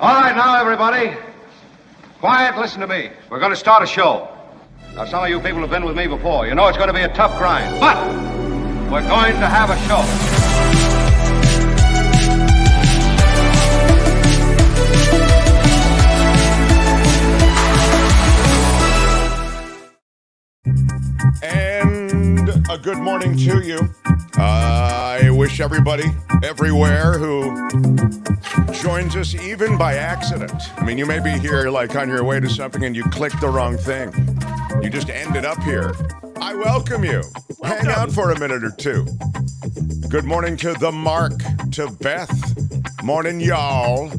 All right, now, everybody. Quiet, listen to me. We're going to start a show. Now, some of you people have been with me before. You know it's going to be a tough grind, but we're going to have a show. And a good morning to you. I wish everybody everywhere who joins us, even by accident. I mean, you may be here like on your way to something and you clicked the wrong thing. You just ended up here. I welcome you. Hang out for a minute or two. Good morning to the Mark, to Beth. Morning, y'all.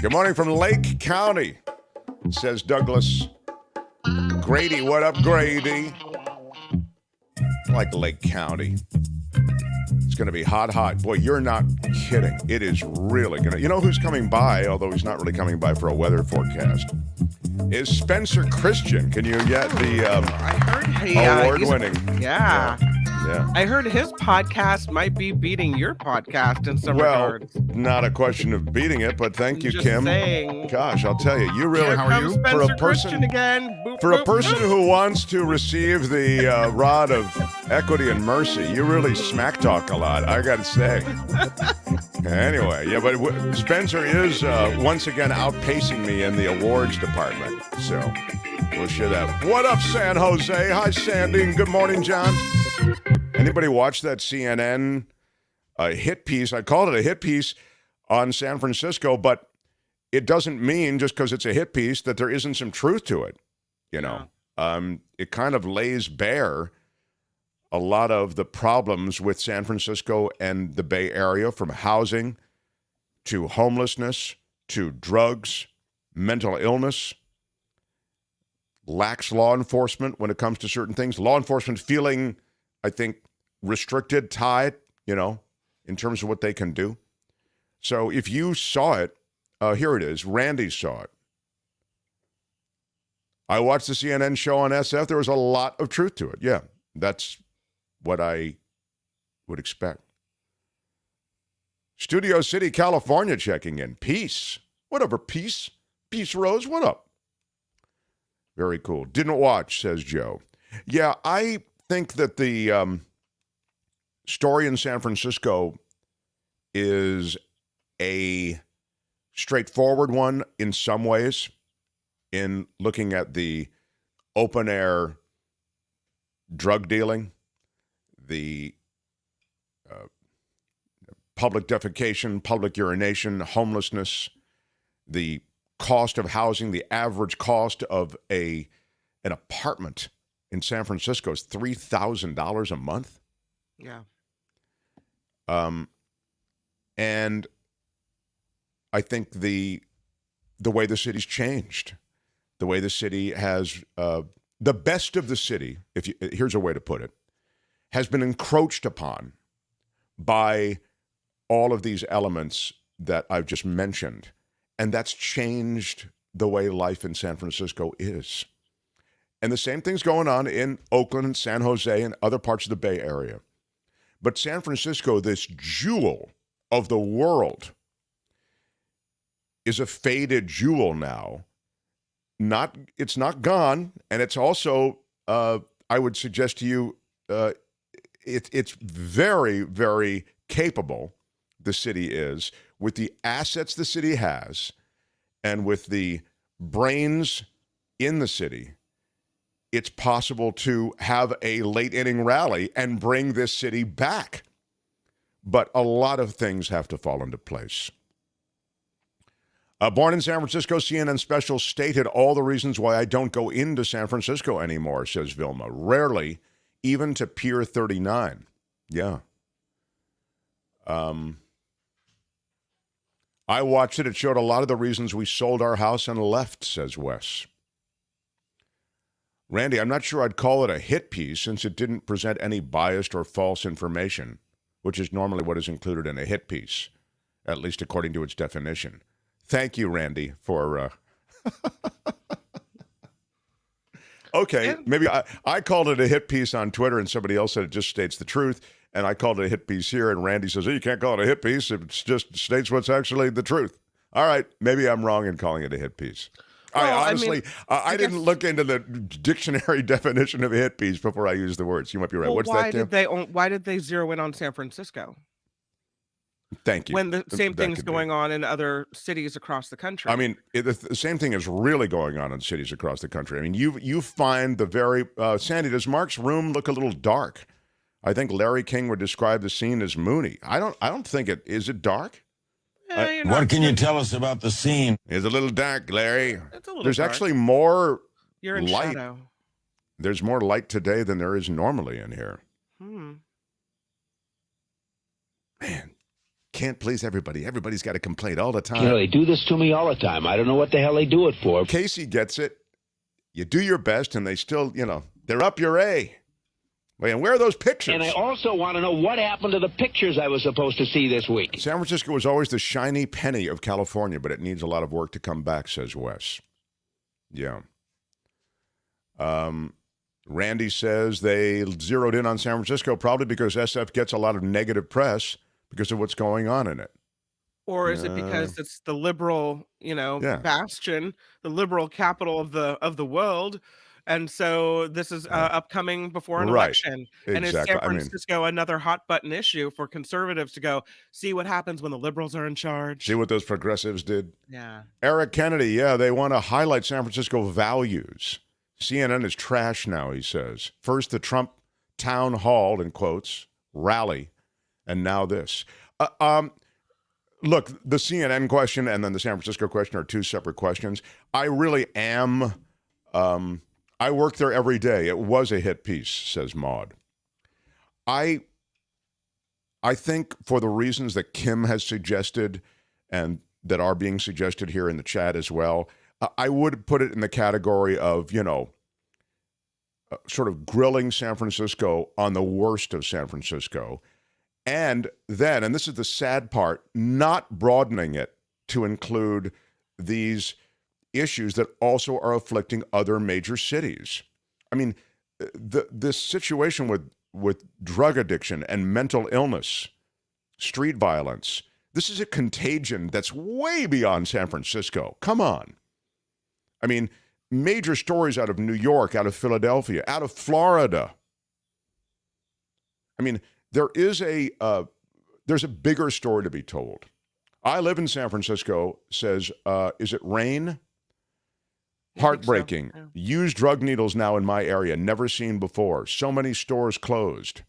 Good morning from Lake County, says Douglas. Grady, what up, Grady? I like Lake County. It's going to be hot, hot. Boy, you're not kidding. It is really going to... You know who's coming by, although he's not really coming by for a weather forecast, is Spencer Christian. Can you get the I heard award-winning? Yeah. Yeah. I heard his podcast might be beating your podcast in some regards. Not a question of beating it, but thank you, Just Kim. saying. Gosh, I'll tell you, you really... Here How are comes you? Spencer Christian again. Boop, For a boop, person boop. who wants to receive the rod of equity and mercy, you really smack talk a lot, I got to say. Anyway, yeah, but Spencer is once again outpacing me in the awards department, so we'll share that. What up, San Jose? Hi, Sandy, and good morning, John. Anybody watch that CNN hit piece? I called it a hit piece on San Francisco, but it doesn't mean just because it's a hit piece that there isn't some truth to it. You know, it kind of lays bare a lot of the problems with San Francisco and the Bay Area, from housing to homelessness to drugs, mental illness, lax law enforcement when it comes to certain things. Law enforcement feeling, I think, restricted, tied, you know, in terms of what they can do. So if you saw it, here it is. Randy saw it. I watched the CNN show on SF. There was a lot of truth to it. Yeah, that's what I would expect. Studio City, California checking in. Peace. Whatever, Peace. Peace Rose, what up? Very cool. Didn't watch, says Joe. Yeah, I think that the story in San Francisco is a straightforward one in some ways, in looking at the open air drug dealing, the public defecation, public urination, homelessness, the cost of housing. The average cost of an apartment in San Francisco is $3,000 a month. Yeah. And I think the way the city's changed, the way the city has, the best of the city, here's a way to put it, has been encroached upon by all of these elements that I've just mentioned. And that's changed the way life in San Francisco is. And the same thing's going on in Oakland and San Jose and other parts of the Bay Area. But San Francisco, this jewel of the world, is a faded jewel now. It's not gone, and it's also, I would suggest to you, it's very, very capable, the city is, with the assets the city has, and with the brains in the city. It's possible to have a late inning rally and bring this city back. But a lot of things have to fall into place. Born in San Francisco, CNN special stated all the reasons why I don't go into San Francisco anymore, says Vilma. Rarely, even to Pier 39. Yeah. I watched it. It showed a lot of the reasons we sold our house and left, says Wes. Randy, I'm not sure I'd call it a hit piece since it didn't present any biased or false information, which is normally what is included in a hit piece, at least according to its definition. Thank you, Randy, for... Okay, maybe I called it a hit piece on Twitter, and somebody else said it just states the truth, and I called it a hit piece here, and Randy says, oh, you can't call it a hit piece. It just states what's actually the truth. All right, maybe I'm wrong in calling it a hit piece. Well, I didn't look into the dictionary definition of a hit piece before I used the words. You might be right. Well, What's that, Tim? why did they zero in on San Francisco? Thank you. When the same That thing's could be. going on in other cities across the country. I mean, the same thing is really going on in cities across the country. I mean, you find the very Sandy. Does Mark's room look a little dark? I think Larry King would describe the scene as moony. I don't think it is. It dark? What can you tell us about the scene? It's a little dark, Larry. It's a little There's dark. actually more You're in light. shadow. There's more light today than there is normally in here. Man, can't please everybody. Everybody's got to complain all the time. You know, they do this to me all the time. I don't know what the hell they do it for. Casey gets it. You do your best, and they still, they're up your A. Wait, and where are those pictures? And I also want to know what happened to the pictures I was supposed to see this week. San Francisco was always the shiny penny of California, but it needs a lot of work to come back, says Wes. Yeah. Randy says they zeroed in on San Francisco probably because SF gets a lot of negative press because of what's going on in it. Or is it because it's the liberal, bastion, the liberal capital of the world? And so this is upcoming before an election. And is San Francisco another hot button issue for conservatives to go, see what happens when the liberals are in charge? See what those progressives did? Yeah. Eric Kennedy, they want to highlight San Francisco values. CNN is trash now, he says. First, the Trump town hall, in quotes, rally, and now this. Look, the CNN question and then the San Francisco question are two separate questions. I really am... I work there every day. It was a hit piece, says Maud. I think for the reasons that Kim has suggested and that are being suggested here in the chat as well, I would put it in the category of, sort of grilling San Francisco on the worst of San Francisco. And then, and this is the sad part, not broadening it to include these issues that also are afflicting other major cities. I mean, this situation with drug addiction and mental illness, street violence, this is a contagion that's way beyond San Francisco. Come on. I mean, major stories out of New York, out of Philadelphia, out of Florida. I mean, there's a bigger story to be told. I live in San Francisco, says, is it rain? Heartbreaking. So. Yeah. Used drug needles now in my area, never seen before. So many stores closed.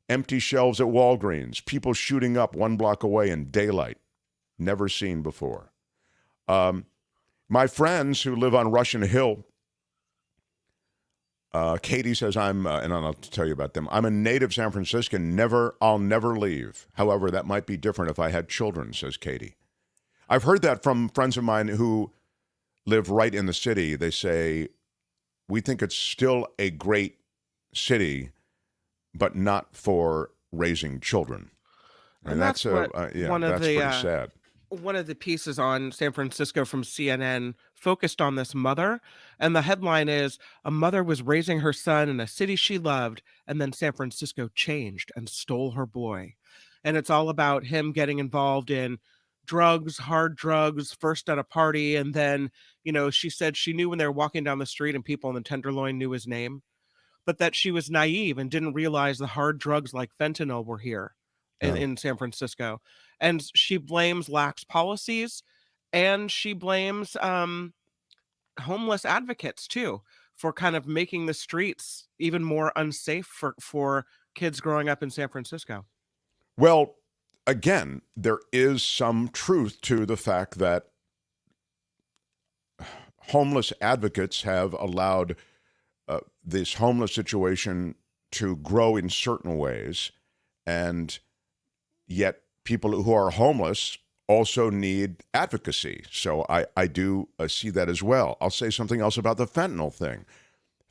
Empty shelves at Walgreens. People shooting up 1 block away in daylight. Never seen before. My friends who live on Russian Hill, Katie says and I'll tell you about them. I'm a native San Franciscan. I'll never leave. However, that might be different if I had children, says Katie. I've heard that from friends of mine who live right in the city. They say, we think it's still a great city, but not for raising children. And that's pretty sad. One of the pieces on San Francisco from CNN focused on this mother, and the headline is, a mother was raising her son in a city she loved, and then San Francisco changed and stole her boy. And it's all about him getting involved in drugs, hard drugs, first at a party, and then, she said she knew when they were walking down the street and people in the Tenderloin knew his name, but that she was naive and didn't realize the hard drugs like fentanyl were here in San Francisco. And she blames lax policies, and she blames homeless advocates too for kind of making the streets even more unsafe for kids growing up in San Francisco. Well, again, there is some truth to the fact that homeless advocates have allowed this homeless situation to grow in certain ways, and yet people who are homeless also need advocacy. So I do see that as well. I'll say something else about the fentanyl thing.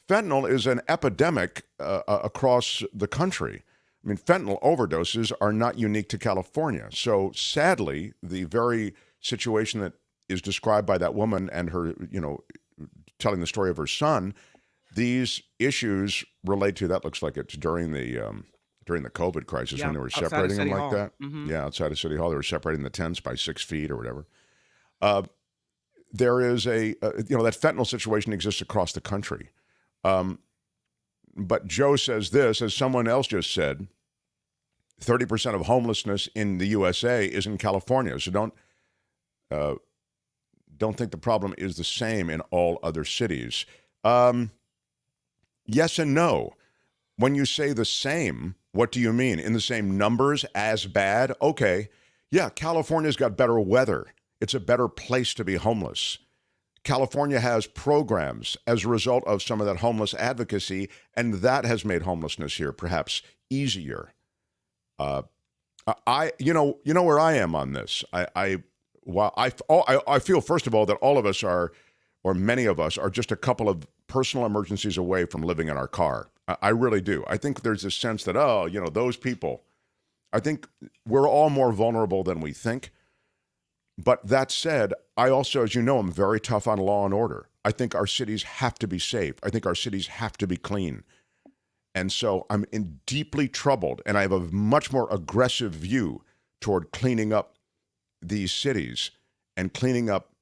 Fentanyl is an epidemic across the country. I mean, fentanyl overdoses are not unique to California. So sadly, the very situation that is described by that woman and her, telling the story of her son, these issues relate to, that looks like it's during the COVID crisis when they were separating them like that. Mm-hmm. Yeah, outside of City Hall, they were separating the tents by 6 feet or whatever. There is that fentanyl situation exists across the country. But Joe says this, as someone else just said, 30% of homelessness in the USA is in California. So don't think the problem is the same in all other cities. Yes and no. When you say the same, what do you mean? In the same numbers, as bad? Okay. Yeah, California's got better weather. It's a better place to be homeless. California has programs as a result of some of that homeless advocacy, and that has made homelessness here perhaps easier. You know where I am on this. I feel, first of all, that all of us are, or many of us are, just a couple of personal emergencies away from living in our car. I really do. I think there's this sense that, those people, I think we're all more vulnerable than we think. But that said, I also, as you know, I'm very tough on law and order. I think our cities have to be safe. I think our cities have to be clean. And so I'm deeply troubled, and I have a much more aggressive view toward cleaning up these cities and cleaning up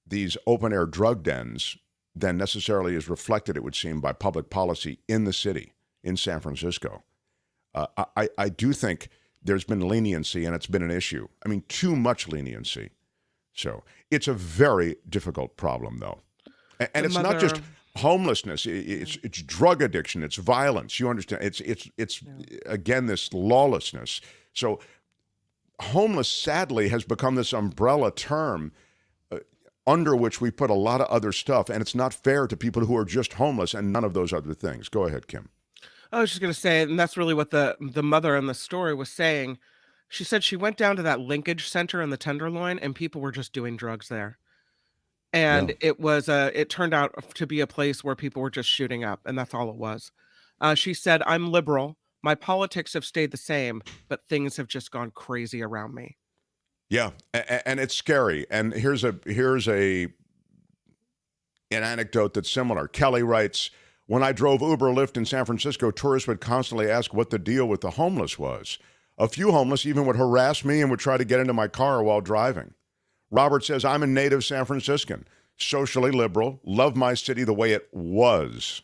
these open-air drug dens than necessarily is reflected, it would seem, by public policy in the city, in San Francisco. I do think there's been leniency, and it's been an issue. I mean, too much leniency. So it's a very difficult problem, though. And it's not just homelessness. It's drug addiction. It's violence. You understand? It's again, this lawlessness. So homeless, sadly, has become this umbrella term under which we put a lot of other stuff. And it's not fair to people who are just homeless and none of those other things. Go ahead, Kim. I was just going to say, and that's really what the mother in the story was saying. She said she went down to that linkage center in the Tenderloin, and people were just doing drugs there. And it turned out to be a place where people were just shooting up, and that's all it was. She said, "I'm liberal. My politics have stayed the same, but things have just gone crazy around me." Yeah, and it's scary. And here's an anecdote that's similar. Kelly writes, "When I drove Uber Lyft in San Francisco, tourists would constantly ask what the deal with the homeless was. A few homeless even would harass me and would try to get into my car while driving." Robert says, "I'm a native San Franciscan, socially liberal, love my city the way it was.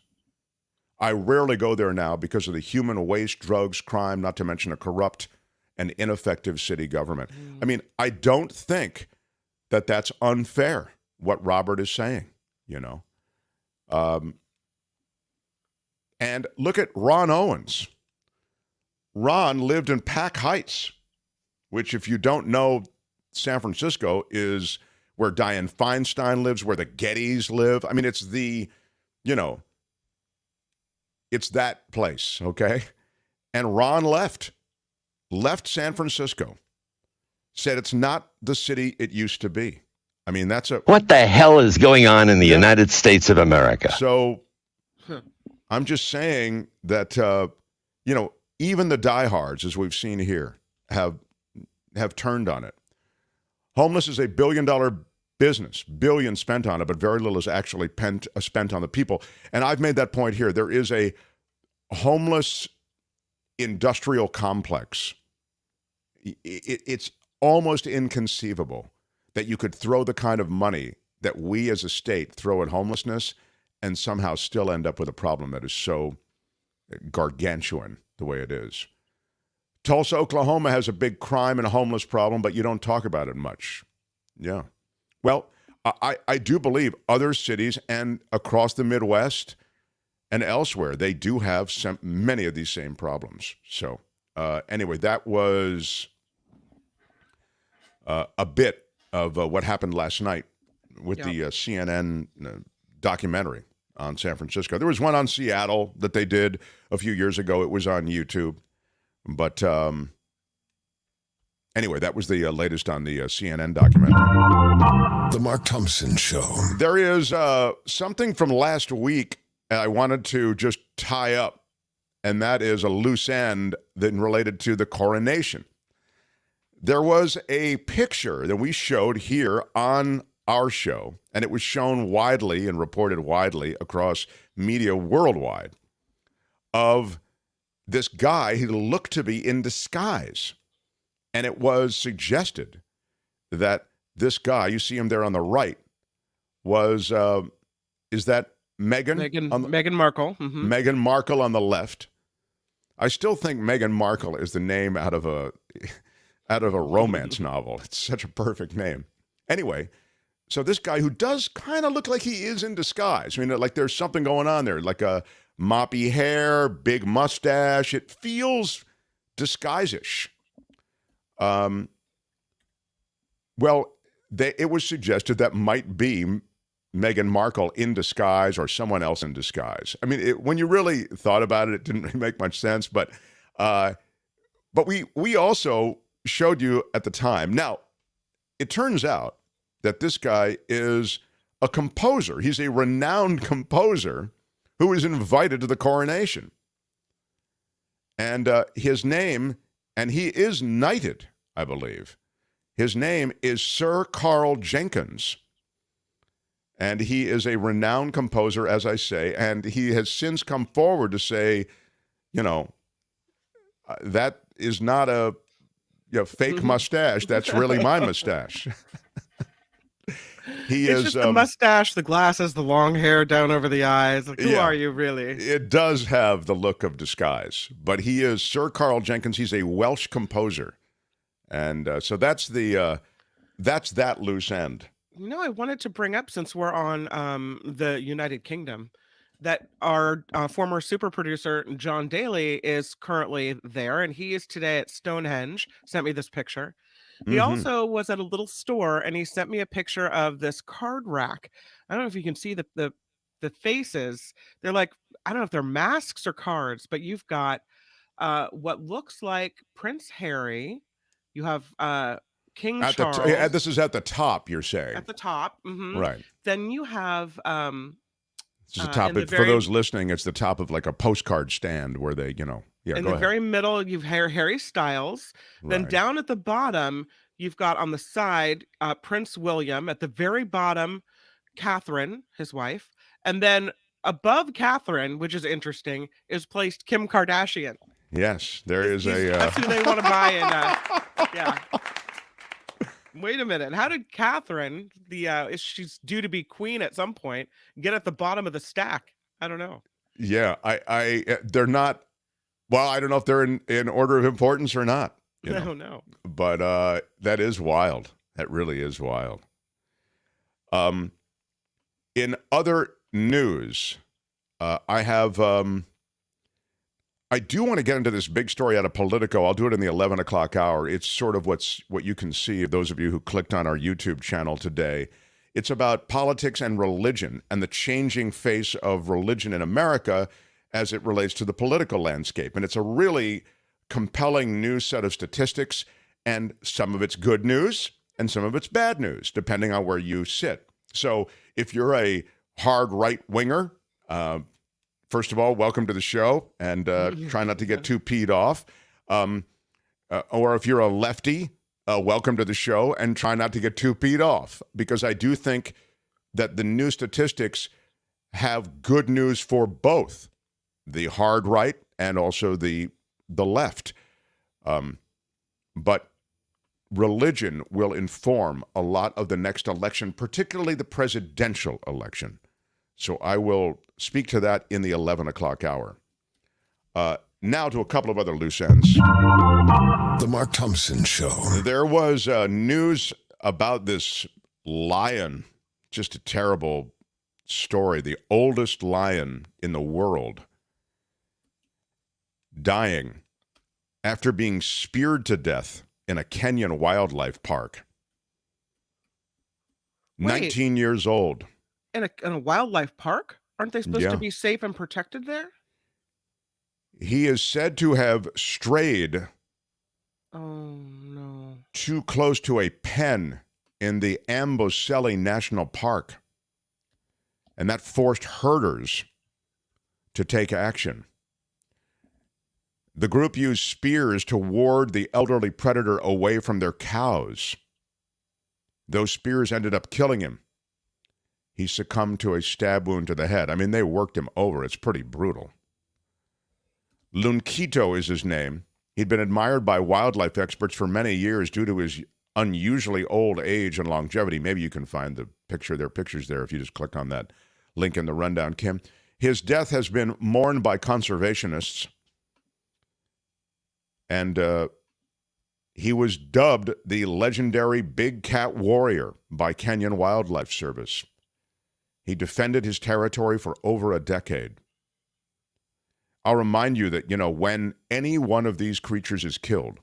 I rarely go there now because of the human waste, drugs, crime, not to mention a corrupt and ineffective city government." I mean, I don't think that that's unfair, what Robert is saying, And look at Ron Owens. Ron lived in Pack Heights, which, if you don't know, San Francisco is where Dianne Feinstein lives, where the Gettys live. I mean, it's it's that place, okay? And Ron left San Francisco, said it's not the city it used to be. I mean, what the hell is going on in the United States of America? So I'm just saying that, even the diehards, as we've seen here, have turned on it. Homeless is a $1 billion business, billion spent on it, but very little is actually spent on the people. And I've made that point here. There is a homeless industrial complex. It's almost inconceivable that you could throw the kind of money that we as a state throw at homelessness and somehow still end up with a problem that is so gargantuan the way it is. Tulsa, Oklahoma has a big crime and homeless problem, but you don't talk about it much. Yeah. Well, I do believe other cities and across the Midwest and elsewhere, they do have many of these same problems. So anyway, that was a bit of what happened last night with the CNN documentary on San Francisco. There was one on Seattle that they did a few years ago. It was on YouTube. But anyway, that was the latest on the CNN documentary. The Mark Thompson Show. There is something from last week I wanted to just tie up, and that is a loose end that related to the coronation. There was a picture that we showed here on our show, and it was shown widely and reported widely across media worldwide, of this guy who looked to be in disguise. And it was suggested that this guy, you see him there on the right, was, is that Meghan? Meghan Markle. Mm-hmm. Meghan Markle on the left. I still think Meghan Markle is the name out of a romance novel. It's such a perfect name. Anyway, so this guy who does kind of look like he is in disguise. I mean, like there's something going on there, like a moppy hair, big mustache. It feels disguise-ish. Well, it was suggested that might be Meghan Markle in disguise or someone else in disguise. I mean, when you really thought about it, it didn't really make much sense. But we also showed you at the time. Now, it turns out that this guy is a composer. He's a renowned composer who was invited to the coronation. And his name, and he is knighted, I believe. His name is Sir Carl Jenkins. And he is a renowned composer, as I say, and he has since come forward to say, that is not a fake mustache. That's really my mustache. It's just the mustache, the glasses, the long hair down over the eyes. Like, who are you really? It does have the look of disguise, but he is Sir Carl Jenkins. He's a Welsh composer, and so that's that loose end. I wanted to bring up, since we're on the United Kingdom, that our former super producer, John Daly, is currently there, and he is today at Stonehenge. Sent me this picture. He also was at a little store, and he sent me a picture of this card rack. I don't know if you can see the faces. They're like, I don't know if they're masks or cards, but you've got what looks like Prince Harry. You have King Charles. This is at the top, you're saying? At the top. Mm-hmm. Right. Then you have... It's the top. For those listening, it's the top of like a postcard stand where they, Yeah, in the very middle, you've Harry Styles. Then Right. down at the bottom, you've got on the side Prince William. At the very bottom, Catherine, his wife. And then above Catherine, which is interesting, is placed Kim Kardashian. Yes, that's who they want to buy in. Yeah. Wait a minute. How did Catherine, she's due to be queen at some point, get at the bottom of the stack? I don't know. Yeah, they're not. Well, I don't know if they're in order of importance or not. No. But that is wild. That really is wild. In other news, I do want to get into this big story out of Politico. I'll do it in the 11 o'clock hour. It's sort of what you can see, those of you who clicked on our YouTube channel today. It's about politics and religion and the changing face of religion in America as it relates to the political landscape. And it's a really compelling new set of statistics, and some of it's good news and some of it's bad news, depending on where you sit. So if you're a hard right-winger, first of all, welcome to the show, and try not to get too peed off. Or if you're a lefty, welcome to the show, and try not to get too peed off, because I do think that the new statistics have good news for both the hard right and also the left. But religion will inform a lot of the next election, particularly the presidential election. So I will speak to that in the 11 o'clock hour. Now to a couple of other loose ends. The Mark Thompson Show. There was news about this lion, just a terrible story. The oldest lion in the world dying after being speared to death in a Kenyan wildlife park. Wait. 19 years old. In a wildlife park? Aren't they supposed to be safe and protected there? He is said to have strayed too close to a pen in the Amboseli National Park, and that forced herders to take action. The group used spears to ward the elderly predator away from their cows. Those spears ended up killing him. He succumbed to a stab wound to the head. I mean, they worked him over. It's pretty brutal. Lunkito is his name. He'd been admired by wildlife experts for many years due to his unusually old age and longevity. Maybe you can find their pictures there if you just click on that link in the rundown, Kim. His death has been mourned by conservationists, and he was dubbed the legendary Big Cat Warrior by Kenyan Wildlife Service. He defended his territory for over a decade. I'll remind you that, when any one of these creatures is killed,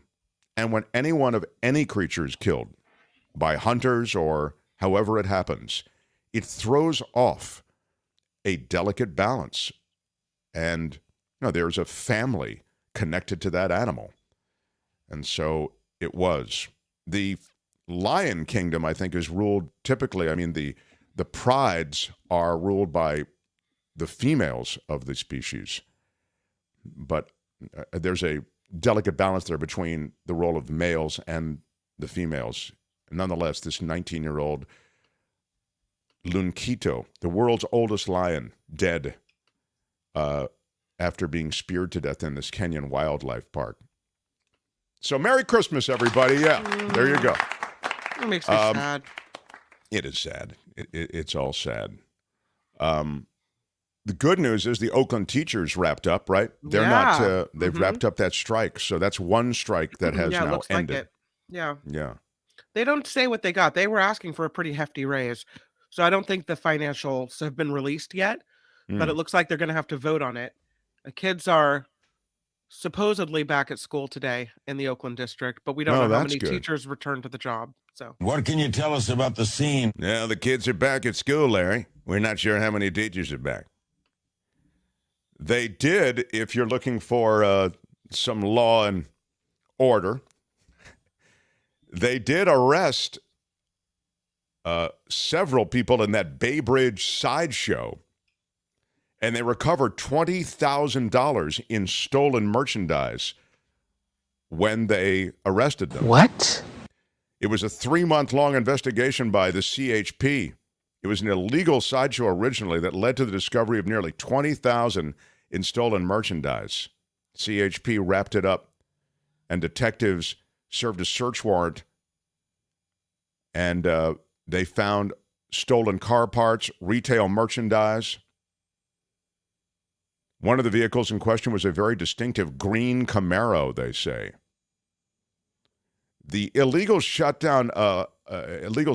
and when any one of any creature is killed by hunters or however it happens, it throws off a delicate balance. And there's a family connected to that animal. And so it was. The lion kingdom, I think, is ruled typically, the prides are ruled by the females of the species. But there's a delicate balance there between the role of the males and the females. Nonetheless, this 19-year-old Lunkito, the world's oldest lion, dead after being speared to death in this Kenyan wildlife park. So Merry Christmas, everybody. Yeah, there you go. It makes me sad. It is sad. It's all sad. The good news is the Oakland teachers wrapped up, right? They're not. They've wrapped up that strike. So that's one strike that has now looks ended. like it. Yeah. Yeah. They don't say what they got. They were asking for a pretty hefty raise. So I don't think the financials have been released yet, but it looks like they're going to have to vote on it. The kids are supposedly back at school today in the Oakland district, but we don't know how many teachers returned to the job. So What can you tell us about the scene? Yeah, the kids are back at school, Larry. We're not sure how many teachers are back. They did, if you're looking for some law and order, they did arrest several people in that Bay Bridge sideshow, and they recovered $20,000 in stolen merchandise when they arrested them. What? It was a 3-month-long investigation by the CHP. It was an illegal sideshow originally that led to the discovery of nearly $20,000 in stolen merchandise. CHP wrapped it up, and detectives served a search warrant, and they found stolen car parts, retail merchandise. One of the vehicles in question was a very distinctive green Camaro, they say. The illegal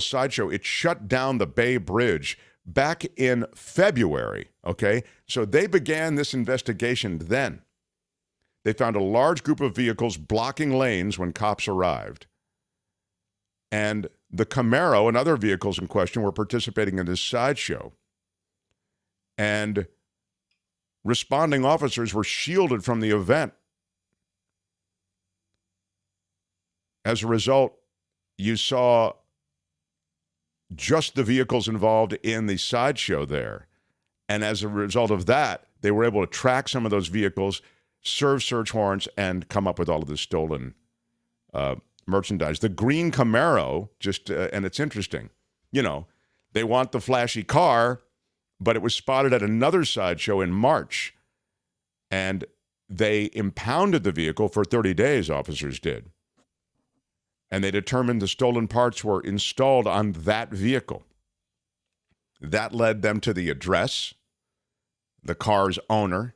sideshow, it shut down the Bay Bridge back in February, okay? So they began this investigation then. They found a large group of vehicles blocking lanes when cops arrived. And the Camaro and other vehicles in question were participating in this sideshow. And responding officers were shielded from the event. As a result, you saw just the vehicles involved in the sideshow there. And as a result of that, they were able to track some of those vehicles, serve search warrants, and come up with all of the stolen merchandise. The green Camaro, and it's interesting, they want the flashy car, but it was spotted at another sideshow in March. And they impounded the vehicle for 30 days, officers did. And they determined the stolen parts were installed on that vehicle. That led them to the address, the car's owner,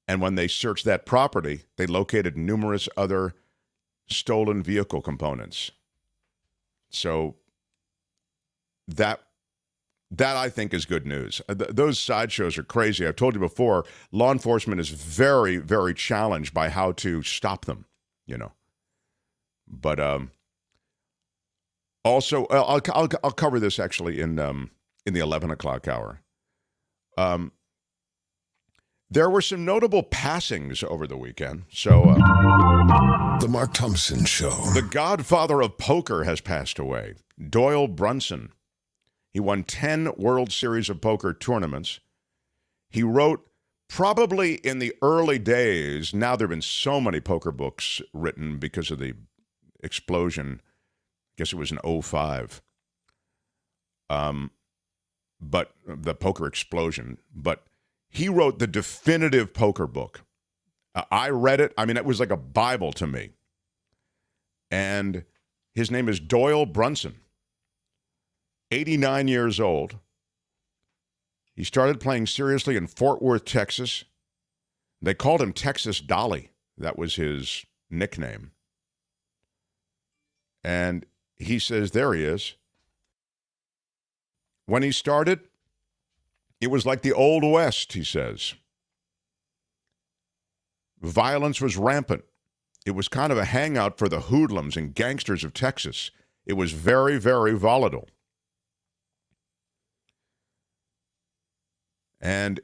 and when they searched that property, they located numerous other stolen vehicle components. So that I think is good news. Those sideshows are crazy. I've told you before, law enforcement is very, very challenged by how to stop them, But also, I'll cover this actually in the 11 o'clock hour. There were some notable passings over the weekend. So, The Mark Thompson Show. The godfather of poker has passed away, Doyle Brunson. He won 10 World Series of Poker tournaments. He wrote, probably in the early days, now there have been so many poker books written because of the explosion. I guess it was in 2005. But the poker explosion. But he wrote the definitive poker book. I read it. It was like a Bible to me. And His name is Doyle Brunson, 89 years old. He started playing seriously in Fort Worth, Texas. They called him Texas Dolly. That was his nickname. And he says, there he is. When he started, it was like the Old West, he says. Violence was rampant. It was kind of a hangout for the hoodlums and gangsters of Texas. It was very, very volatile. And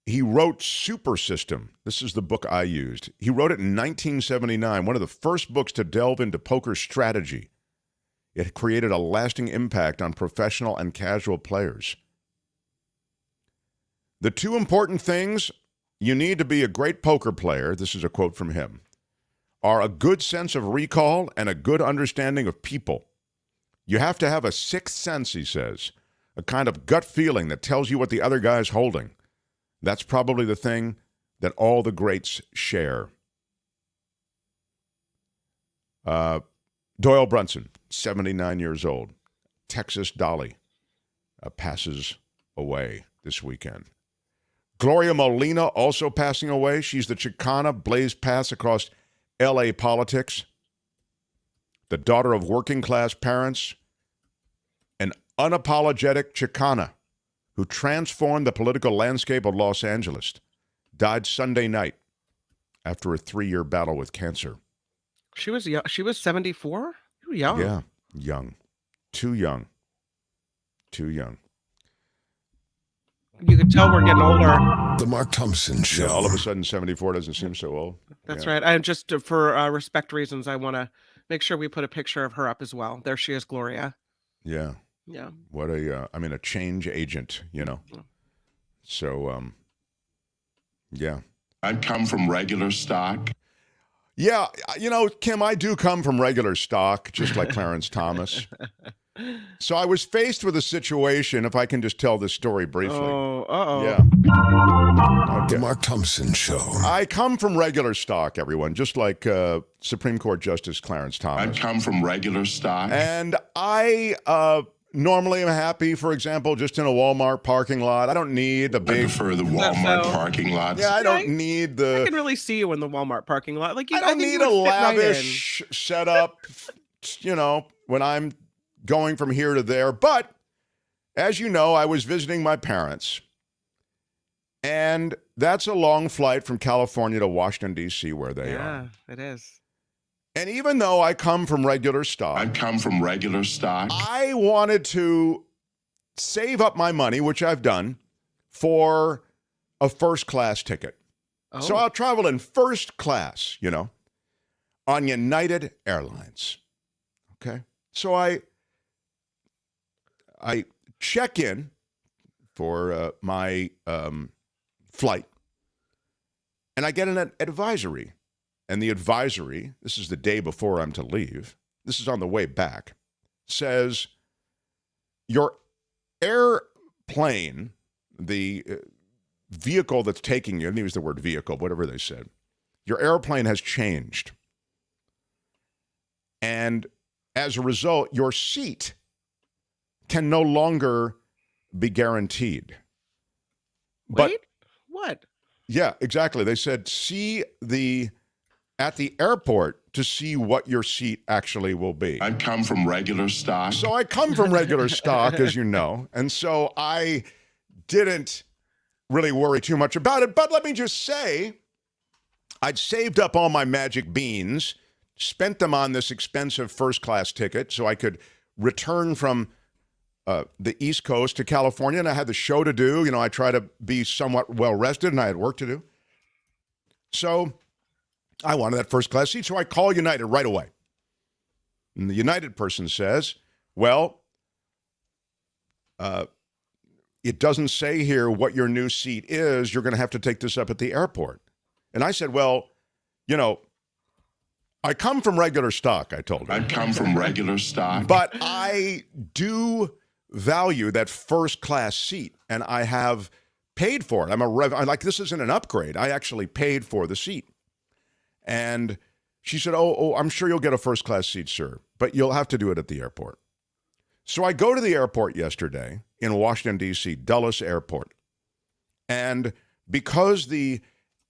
he wrote Super System. This is the book I used. He wrote it in 1979, one of the first books to delve into poker strategy. It created a lasting impact on professional and casual players. The two important things you need to be a great poker player, this is a quote from him, are a good sense of recall and a good understanding of people. You have to have a sixth sense, he says, a kind of gut feeling that tells you what the other guy's holding. That's probably the thing that all the greats share. Doyle Brunson, 79 years old. Texas Dolly passes away this weekend. Gloria Molina also passing away. She's the Chicana, blazed paths across L.A. politics. The daughter of working-class parents. An unapologetic Chicana who transformed the political landscape of Los Angeles. Died Sunday night after a 3-year battle with cancer. She was young. She was 74? Young. Yeah, young. Too young. Too young. You can tell we're getting older. The Mark Thompson Show. Yeah, all of a sudden 74 doesn't seem so old. That's right. And just for respect reasons, I want to make sure we put a picture of her up as well. There she is, Gloria. Yeah. Yeah. What a change agent, you know. So, yeah. I come from regular stock. Yeah, Kim, I do come from regular stock, just like Clarence Thomas. So I was faced with a situation, if I can just tell this story briefly. Oh, uh-oh. Yeah. The Mark Thompson Show. I come from regular stock, everyone, just like Supreme Court Justice Clarence Thomas. I come from regular stock. And I normally am happy, for example, just in a Walmart parking lot. I don't need the big... I prefer the Walmart parking lots. Yeah, I don't need the... I can really see you in the Walmart parking lot. Like, I don't need a lavish setup, when I'm going from here to there. But, as you know, I was visiting my parents. And that's a long flight from California to Washington, D.C., where they are. Yeah, it is. And even though I come from regular stock, I wanted to save up my money, which I've done, for a first-class ticket. Oh. So I'll travel in first class, on United Airlines. Okay? So I check in for my flight, and I get an advisory. And the advisory, this is the day before I'm to leave, this is on the way back, says your airplane, the vehicle that's taking you, I didn't use the word vehicle, whatever they said, your airplane has changed. And as a result, your seat can no longer be guaranteed. Wait, what? Yeah, exactly. They said, at the airport to see what your seat actually will be. I come from regular stock. So I come from regular stock, as you know. And so I didn't really worry too much about it. But let me just say, I'd saved up all my magic beans, spent them on this expensive first-class ticket so I could return from the East Coast to California. And I had the show to do. I try to be somewhat well-rested, and I had work to do. So I wanted that first-class seat, so I call United right away. And the United person says, well, it doesn't say here what your new seat is. You're going to have to take this up at the airport. And I said, well, I come from regular stock, I told her. I come from regular stock. But I do value that first-class seat, and I have paid for it. This isn't an upgrade. I actually paid for the seat. And She said, oh, I'm sure you'll get a first-class seat, sir, but you'll have to do it at the airport. So I go to the airport yesterday in Washington, D.C., Dulles Airport. And because the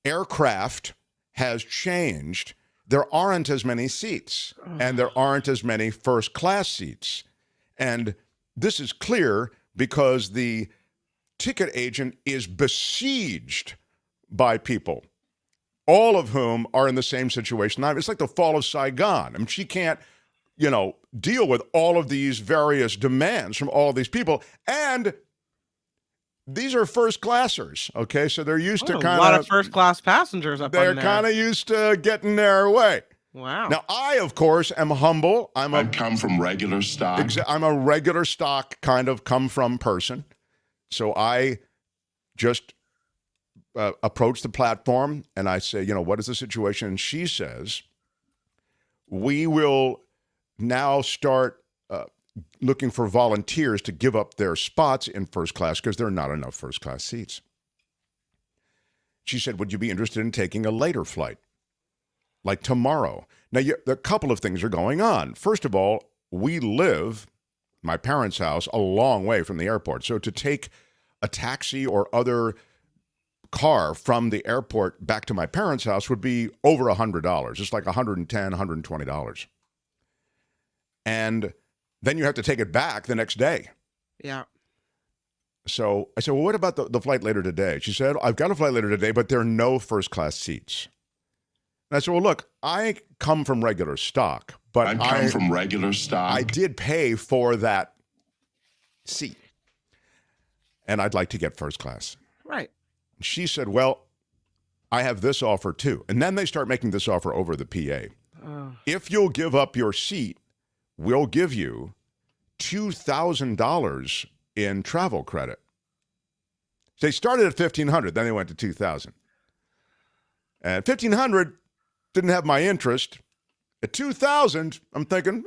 aircraft has changed, there aren't as many seats, and there aren't as many first-class seats. And this is clear because the ticket agent is besieged by people, all of whom are in the same situation. It's like the fall of Saigon. I mean, she can't, deal with all of these various demands from all of these people. And these are first-classers, okay? So they're used to kind of... a lot of first-class passengers up on there. They're kind of used to getting their way. Wow. Now, I, of course, am humble. I come from regular stock. I'm a regular stock kind of come-from person. So I just approach the platform, and I say, what is the situation? And she says, we will now start looking for volunteers to give up their spots in first class because there are not enough first-class seats. She said, would you be interested in taking a later flight, like tomorrow? Now, a couple of things are going on. First of all, we live, my parents' house, a long way from the airport. So to take a taxi or other car from the airport back to my parents' house would be over $100. It's like $110, $120. And then you have to take it back the next day. Yeah. So I said, well, what about the flight later today? She said, I've got a flight later today, but there are no first-class seats. And I said, well, look, I come from regular stock, but I come from regular stock. I did pay for that seat, and I'd like to get first class. Right. She said, well, I have this offer too. And then they start making this offer over the PA. If you'll give up your seat, we'll give you $2,000 in travel credit. They started at $1,500, then they went to $2,000. And $1,500 didn't have my interest. At $2,000, I'm thinking,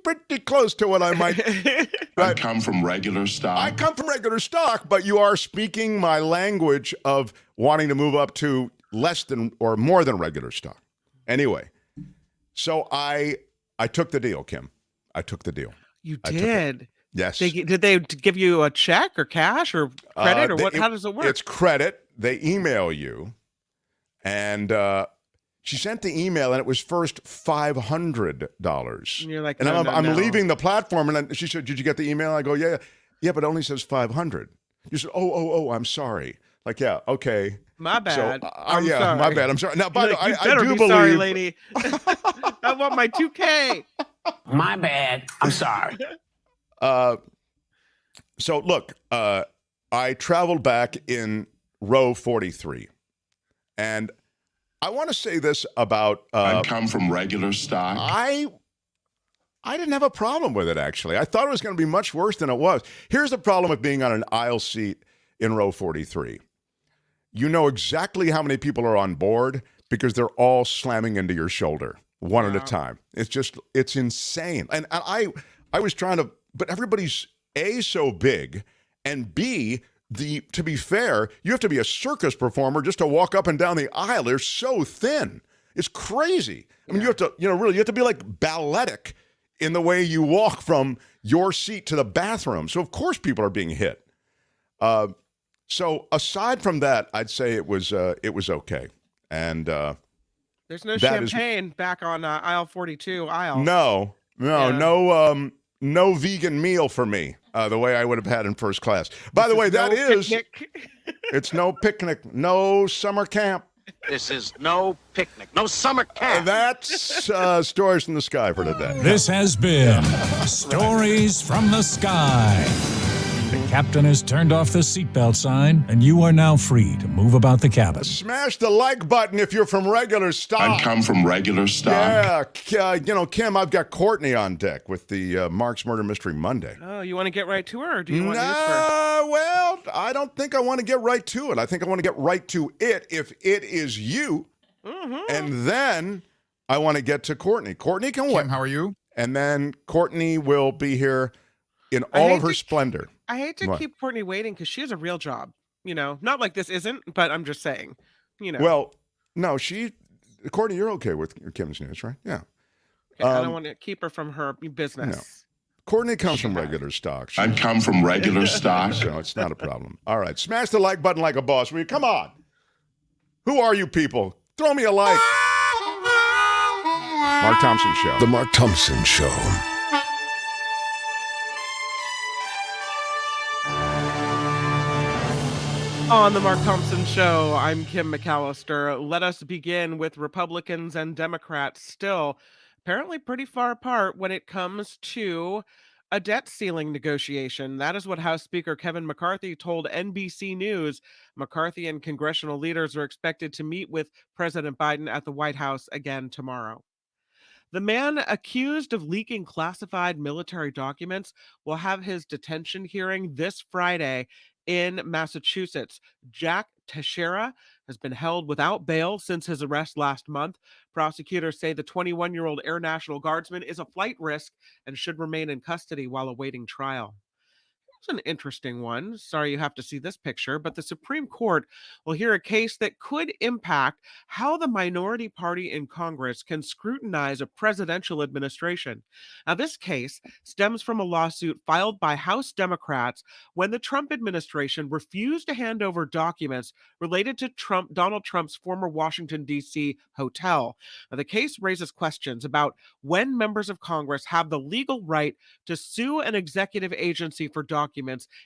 pretty close to what I might. I come from regular stock. I come from regular stock, but you are speaking my language of wanting to move up to less than or more than regular stock. Anyway, so I took the deal, Kim. I took the deal. You did? Yes. Did they give you a check or cash or credit or what? How does it work? It's credit. They email you. And she sent the email, and it was first $500. And you're like, and no, I'm leaving the platform, and then she said, did you get the email? I go, yeah, but it only says 500. You said, oh, I'm sorry. Like, yeah, okay. My bad. So, I'm sorry. My bad. I'm sorry. Now, by the way, I do believe. Sorry, lady. I want my $2,000. My bad. I'm sorry. So look, I traveled back in row 43, and I want to say this about. I come from regular stock. I didn't have a problem with it, actually. I thought it was going to be much worse than it was. Here's the problem with being on an aisle seat in row 43. You know exactly how many people are on board because they're all slamming into your shoulder one at a time. It's insane. And I was trying to, but everybody's A, so big, and B, to be fair, you have to be a circus performer just to walk up and down the aisle. They're so thin. It's crazy. I mean, you have to, really, you have to be like balletic in the way you walk from your seat to the bathroom. So of course people are being hit. So aside from that, I'd say it was okay. And there's no champagne back on aisle 42 aisle. No vegan meal for me, the way I would have had in first class. By the way, it's no picnic, no summer camp. This is no picnic, no summer camp. That's Stories from the Sky for today. This has been Stories from the Sky. The captain has turned off the seatbelt sign, and you are now free to move about the cabin. Smash the like button if you're from regular stock. I come from regular stock. Yeah, Kim, I've got Courtney on deck with the Mark's Murder Mystery Monday. Oh, you want to get right to her, or do you want to use her? Well, I don't think I want to get right to it. I think I want to get right to it if it is you. Mm-hmm. And then I want to get to Courtney. Courtney can wait. Kim, how are you? And then Courtney will be here in all of her splendor. I hate to keep Courtney waiting because she has a real job. Not like this isn't, but I'm just saying, Well, no, she Courtney, you're okay with Kim's news, right? Yeah. Okay, I don't want to keep her from her business. No. Courtney comes from regular stock. I come from regular stock. So it's not a problem. All right. Smash the like button like a boss. Will you? Come on. Who are you people? Throw me a like. Mark Thompson Show. The Mark Thompson Show. On the Mark Thompson Show, I'm Kim McAllister. Let us begin with Republicans and Democrats still apparently pretty far apart when it comes to a debt ceiling negotiation. That is what House Speaker Kevin McCarthy told NBC News. McCarthy and congressional leaders are expected to meet with President Biden at the White House again tomorrow. The man accused of leaking classified military documents will have his detention hearing this Friday in Massachusetts. Jack Teixeira has been held without bail since his arrest last month. Prosecutors say the 21-year-old Air National Guardsman is a flight risk and should remain in custody while awaiting trial. It's an interesting one. Sorry you have to see this picture, but the Supreme Court will hear a case that could impact how the minority party in Congress can scrutinize a presidential administration. Now, this case stems from a lawsuit filed by House Democrats when the Trump administration refused to hand over documents related to Donald Trump's former Washington, D.C. hotel. Now, the case raises questions about when members of Congress have the legal right to sue an executive agency for documents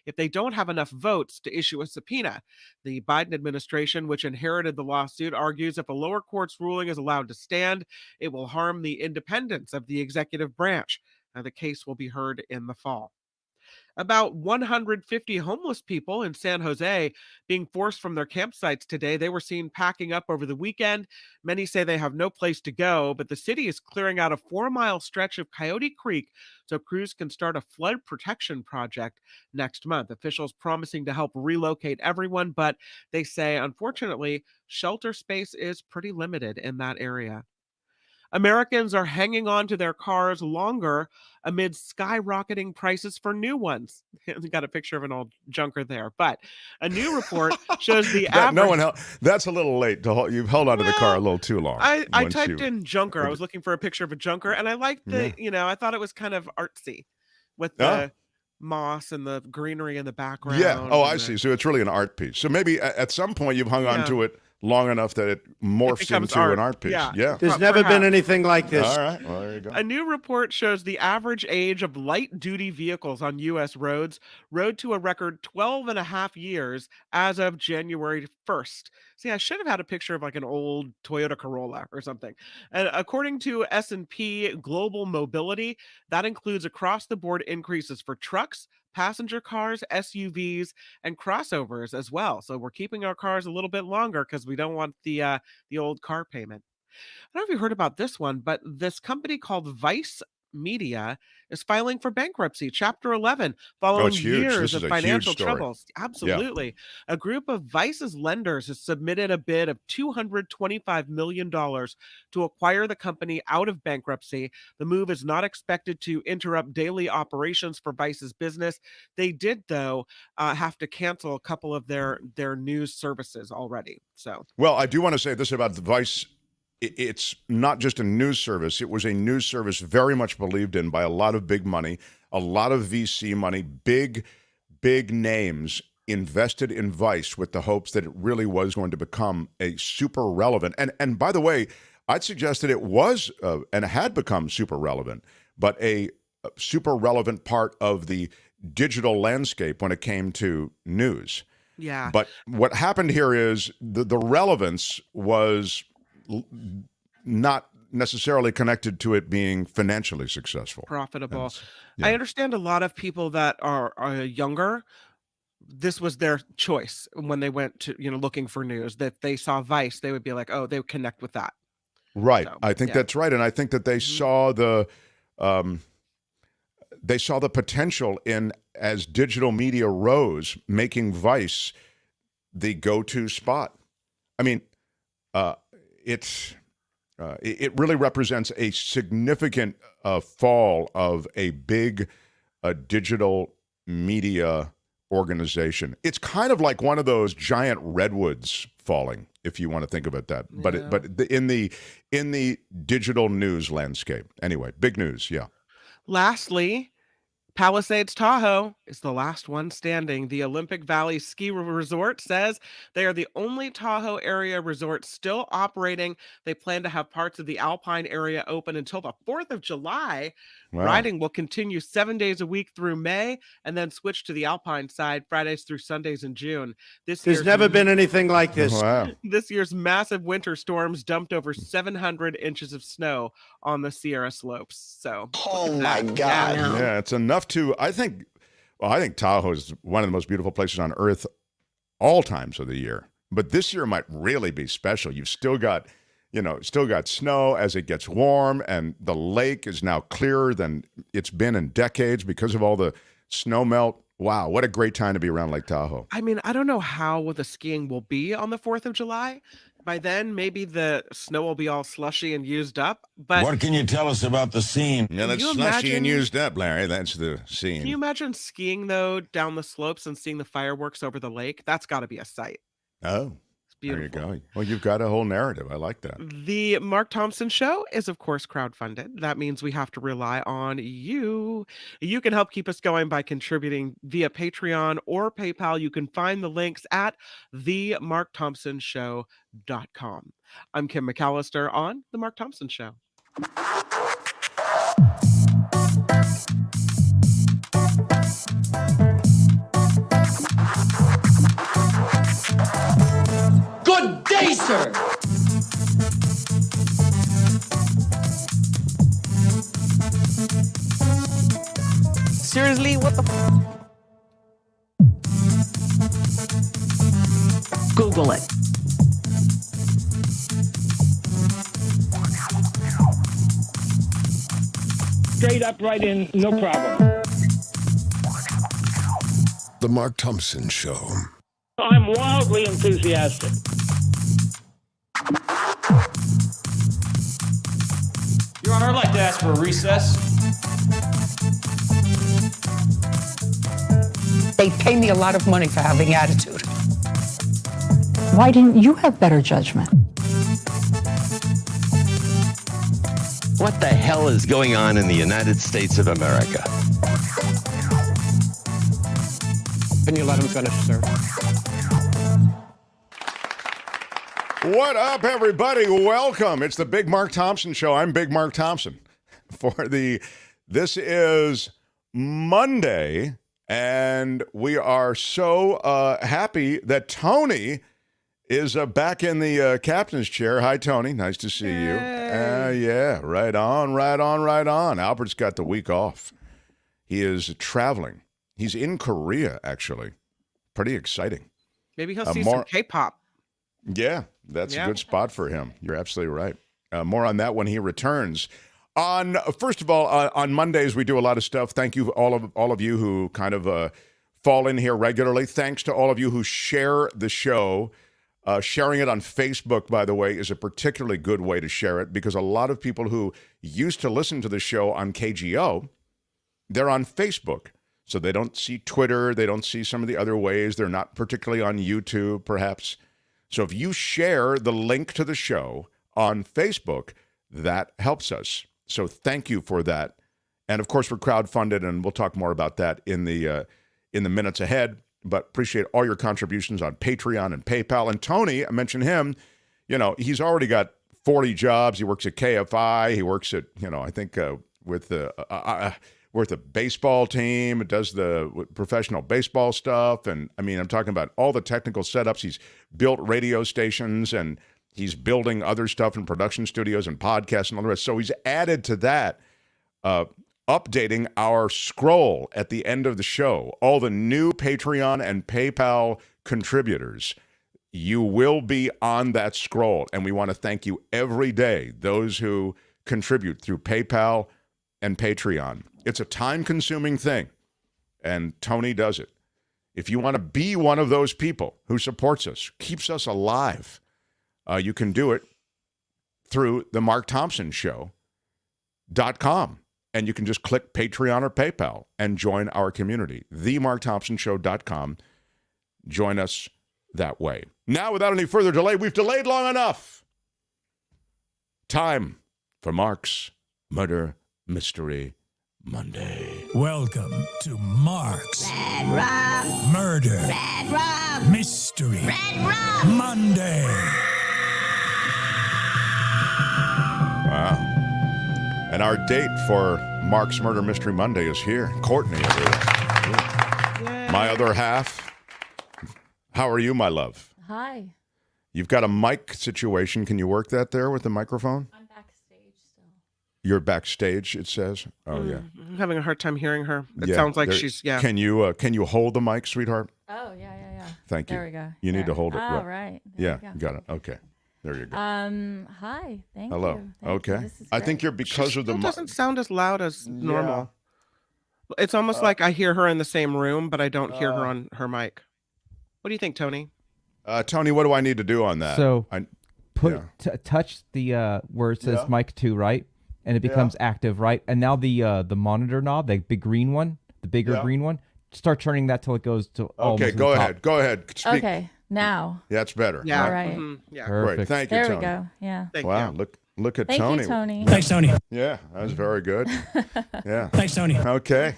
if they don't have enough votes to issue a subpoena. The Biden administration, which inherited the lawsuit, argues if a lower court's ruling is allowed to stand, it will harm the independence of the executive branch. Now, the case will be heard in the fall. About 150 homeless people in San Jose being forced from their campsites today. They were seen packing up over the weekend. Many say they have no place to go, but the city is clearing out a 4-mile stretch of Coyote Creek so crews can start a flood protection project next month. Officials promising to help relocate everyone, but they say, unfortunately, shelter space is pretty limited in that area. Americans are hanging on to their cars longer amid skyrocketing prices for new ones. Got a picture of an old junker there, but a new report shows the average. That's a little late. You've held onto the car a little too long. I typed in junker. I was looking for a picture of a junker, and I liked the. I thought it was kind of artsy, with the moss and the greenery in the background. Yeah. Oh, I see. So it's really an art piece. So maybe at some point you've hung on to it long enough that it morphs into an art piece. Yeah. There's never been anything like this. All right. Well, there you go. A new report shows the average age of light-duty vehicles on U.S. roads rode to a record 12 and a half years as of January 1st. See, I should have had a picture of like an old Toyota Corolla or something. And according to S&P Global Mobility, that includes across-the-board increases for trucks, passenger cars, SUVs, and crossovers as well. So we're keeping our cars a little bit longer because we don't want the old car payment. I don't know if you heard about this one, but this company called Vice Media is filing for bankruptcy, Chapter 11, following years of financial troubles. Absolutely. Yeah. A group of Vice's lenders has submitted a bid of $225 million to acquire the company out of bankruptcy. The move is not expected to interrupt daily operations for Vice's business. They did, though, have to cancel a couple of their news services already. Well, I do want to say this about the Vice. It's not just a news service. It was a news service very much believed in by a lot of big money, a lot of VC money, big names invested in Vice with the hopes that it really was going to become a super relevant. And by the way, I'd suggest that it was and had become super relevant, but a super relevant part of the digital landscape when it came to news. Yeah. But what happened here is the relevance was not necessarily connected to it being financially successful. Profitable. I understand a lot of people that are younger, this was their choice when they went to, looking for news, that they saw Vice, they would be like, oh, they would connect with that. Right. So, I think that's right. And I think that they saw the potential in, as digital media rose, making Vice the go-to spot. I mean, it really represents a significant fall of a big digital media organization. It's kind of like one of those giant redwoods falling if you want to think about that. Yeah. In the digital news landscape. Anyway, big news. Yeah. Lastly, Palisades Tahoe is the last one standing. The Olympic Valley Ski Resort says they are the only Tahoe area resort still operating. They plan to have parts of the Alpine area open until the 4th of July. Wow. Riding will continue 7 days a week through May and then switch to the Alpine side Fridays through Sundays in June. There's never been anything like this. Wow. This year's massive winter storms dumped over 700 inches of snow on the Sierra slopes. So, Oh my God. Yeah, it's enough to, I think Tahoe is one of the most beautiful places on earth all times of the year. But this year might really be special. You've still got snow as it gets warm, and the lake is now clearer than it's been in decades because of all the snow melt. Wow, what a great time to be around Lake Tahoe. I mean, I don't know how the skiing will be on the 4th of July. By then, maybe the snow will be all slushy and used up. But What can you tell us about the scene? Yeah, that's you slushy and imagine- used up, Larry. That's the can scene. you imagine skiing, though, down the slopes and seeing the fireworks over the lake? That's got to be a sight. Oh, It's beautiful. there you go. Well, you've got a whole narrative. I like that. The Mark Thompson Show is, of course, crowdfunded. That means we have to rely on you. You can help keep us going by contributing via Patreon or PayPal. You can find the links at themarkthompsonshow.com. I'm Kim McAllister on The Mark Thompson Show. Good day, sir. Seriously, what the Google it. Straight up right in, no problem. The Mark Thompson Show. I'm wildly enthusiastic. Your Honor, I'd like to ask for a recess. They pay me a lot of money for having attitude. Why didn't you have better judgment? What the hell is going on in the United States of America? Can you let him finish, sir? What up, everybody? Welcome. It's the Big Mark Thompson Show. I'm Big Mark Thompson. This is Monday, and we are so happy that Tony is back in the captain's chair. Hi, Tony. Nice to see you. Yeah, right on. Albert's got the week off. He is traveling. He's in Korea, actually. Pretty exciting. Maybe he'll see some K-pop. Yeah, that's a good spot for him. You're absolutely right. More on that when he returns. First of all, on Mondays we do a lot of stuff. Thank you all of you who kind of fall in here regularly. Thanks to all of you who share the show. Sharing it on Facebook, by the way, is a particularly good way to share it because a lot of people who used to listen to the show on KGO, they're on Facebook. So they don't see Twitter. They don't see some of the other ways. They're not particularly on YouTube, perhaps. So if you share the link to the show on Facebook, that helps us. So thank you for that. And of course, we're crowdfunded, and we'll talk more about that in the minutes ahead. But appreciate all your contributions on Patreon and PayPal. And Tony, I mentioned him, he's already got 40 jobs. He works at KFI. He works at, I think with a baseball team. It does the professional baseball stuff. And I mean, I'm talking about all the technical setups. He's built radio stations, and he's building other stuff in production studios and podcasts and all the rest. So he's added to that, updating our scroll at the end of the show. All the new Patreon and PayPal contributors, you will be on that scroll. And we want to thank you every day, those who contribute through PayPal and Patreon. It's a time-consuming thing, and Tony does it. If you want to be one of those people who supports us, keeps us alive, you can do it through the MarkThompsonShow.com. And you can just click Patreon or PayPal and join our community. TheMarkThompsonShow.com. Join us that way. Now, without any further delay, we've delayed long enough. Time for Mark's Murder Mystery Monday. Welcome to Mark's Murder Mystery Monday. Wow. And our date for Mark's Murder Mystery Monday is here. Courtney, my other half. How are you, my love? Hi. You've got a mic situation. Can you work that there with the microphone? I'm backstage still. You're backstage, it says. Oh, yeah. I'm having a hard time hearing her. It sounds like she's, Can you hold the mic, sweetheart? Oh, yeah. Thank you. There we go. You need to hold it. Oh, right. Yeah, got it. Okay. There you go. Hi. Thank Hello. you. Thank you. Okay. This is I think great. you're because of the mic. doesn't sound as loud as normal. It's almost like I hear her in the same room, but I don't hear her on her mic. What do you think, Tony? Tony, what do I need to do on that? So touch the where it says mic 2, right? And it becomes active, right? And now the monitor knob, the big green one, the bigger green one, start turning that till it goes to Okay, go ahead. Go ahead. Speak. Okay, now. Yeah, that's better. Yeah. All right. Yeah. Great. Thank you, There Tony. we go. Yeah. Wow, look at Thank Tony. you, Tony. Thanks, Tony. Yeah, that was very good. Yeah. Thanks, Tony. Okay.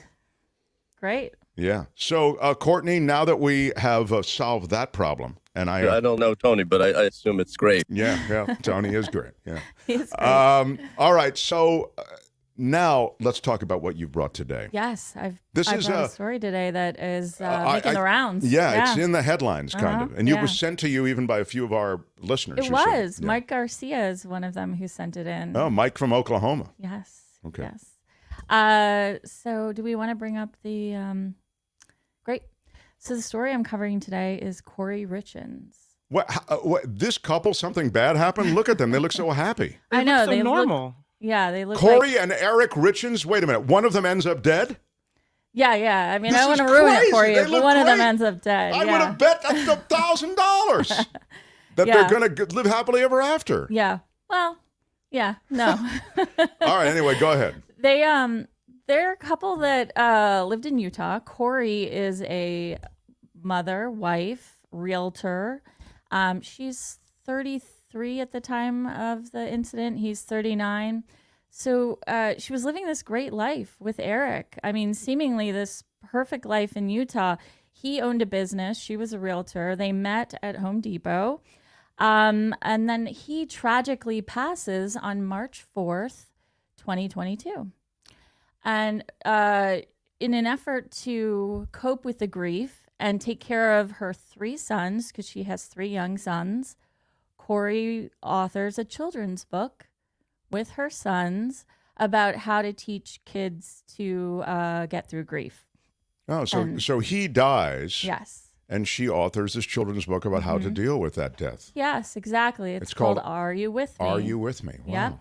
Great. Yeah. So, Courtney, now that we have solved that problem, and I don't know Tony, but I assume it's great. Yeah, Tony is great. Yeah. He's great. All right. So now let's talk about what you brought today. Yes, I've This brought is a story today that is making the rounds. Yeah, it's in the headlines, kind of, and it yeah. was sent to you even by a few of our listeners. It was. Mike Garcia is one of them who sent it in. Oh, Mike from Oklahoma. Yes. Okay. Yes. So do we want to bring up the great. So the story I'm covering today is Corey Richins. What? This couple, something bad happened? Look at them. They look so happy. I know. So they normal. They look Corey like, and Eric Richins. Wait a minute. One of them ends up dead? Yeah. I mean, This I want is to ruin it crazy. for They you, but look one of them great. ends up dead. I would have bet $1,000 that they're going to live happily ever after. Yeah. Well, yeah. No. All right. Anyway, go ahead. They're a couple that lived in Utah. Corey is a mother, wife, realtor. She's 33 at the time of the incident. He's 39. So she was living this great life with Eric. I mean, seemingly this perfect life in Utah. He owned a business. She was a realtor. They met at Home Depot. And then he tragically passes on March 4th, 2022. And in an effort to cope with the grief and take care of her 3 sons, because she has 3 young sons, Corey authors a children's book with her sons about how to teach kids to get through grief. Oh, so he dies. Yes. And she authors this children's book about how to deal with that death. Yes, exactly. It's called Are You With Me? Are You With Me? Wow. Yep.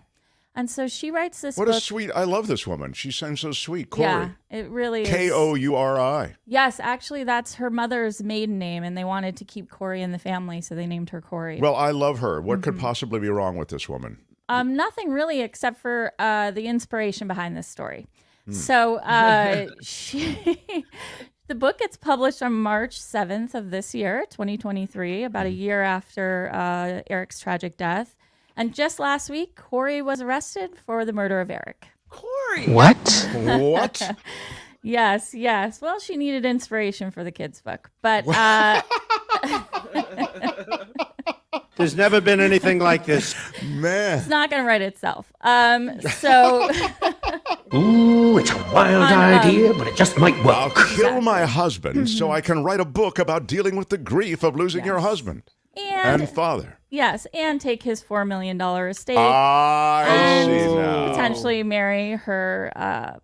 And so she writes this What book. a sweet, I love this woman. She sounds so sweet. Corey. Yeah, it really is. Kouri. Yes, actually, that's her mother's maiden name, and they wanted to keep Corey in the family, so they named her Corey. Well, I love her. What could possibly be wrong with this woman? Nothing really, except for the inspiration behind this story. So the book gets published on March 7th of this year, 2023, about a year after Eric's tragic death. And just last week, Corey was arrested for the murder of Eric. Corey! What? What? Yes. Well, she needed inspiration for the kids' book. But there's never been anything like this. Man. It's not going to write itself. So... Ooh, it's a wild idea, but it just might work. I'll kill my husband so I can write a book about dealing with the grief of losing your husband and father. Yes, and take his $4 million estate. I see now. Potentially marry her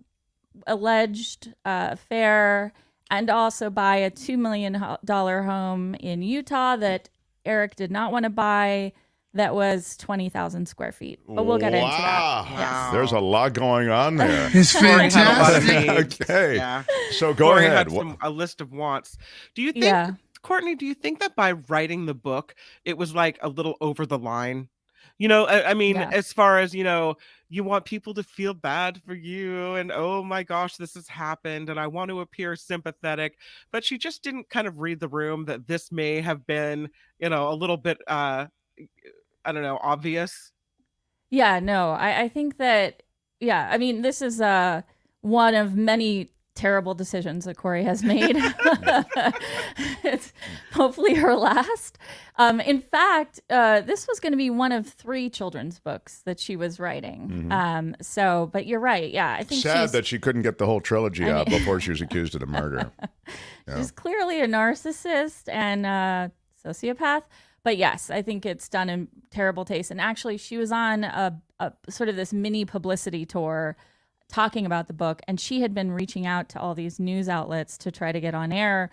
alleged affair, and also buy a $2 million home in Utah that Eric did not want to buy. That was 20,000 square feet. But we'll get into that. Yes. There's a lot going on there. It's fantastic. Okay. Yeah. So go Corey ahead. had a list of wants. Do you think, Courtney, do you think that by writing the book, it was like a little over the line? You know, I mean, as far as, you you want people to feel bad for you and, oh my gosh, this has happened and I want to appear sympathetic. But she just didn't kind of read the room that this may have been, a little bit, I don't know, obvious. Yeah, no, I think that, yeah, I mean, this is one of many terrible decisions that Corey has made. It's hopefully her last. In fact, this was going to be one of 3 children's books that she was writing. But you're right. Yeah, I think sad that she couldn't get the whole trilogy out before she was accused of the murder. She's clearly a narcissist and sociopath. But yes, I think it's done in terrible taste. And actually, she was on a sort of this mini publicity tour talking about the book, and she had been reaching out to all these news outlets to try to get on air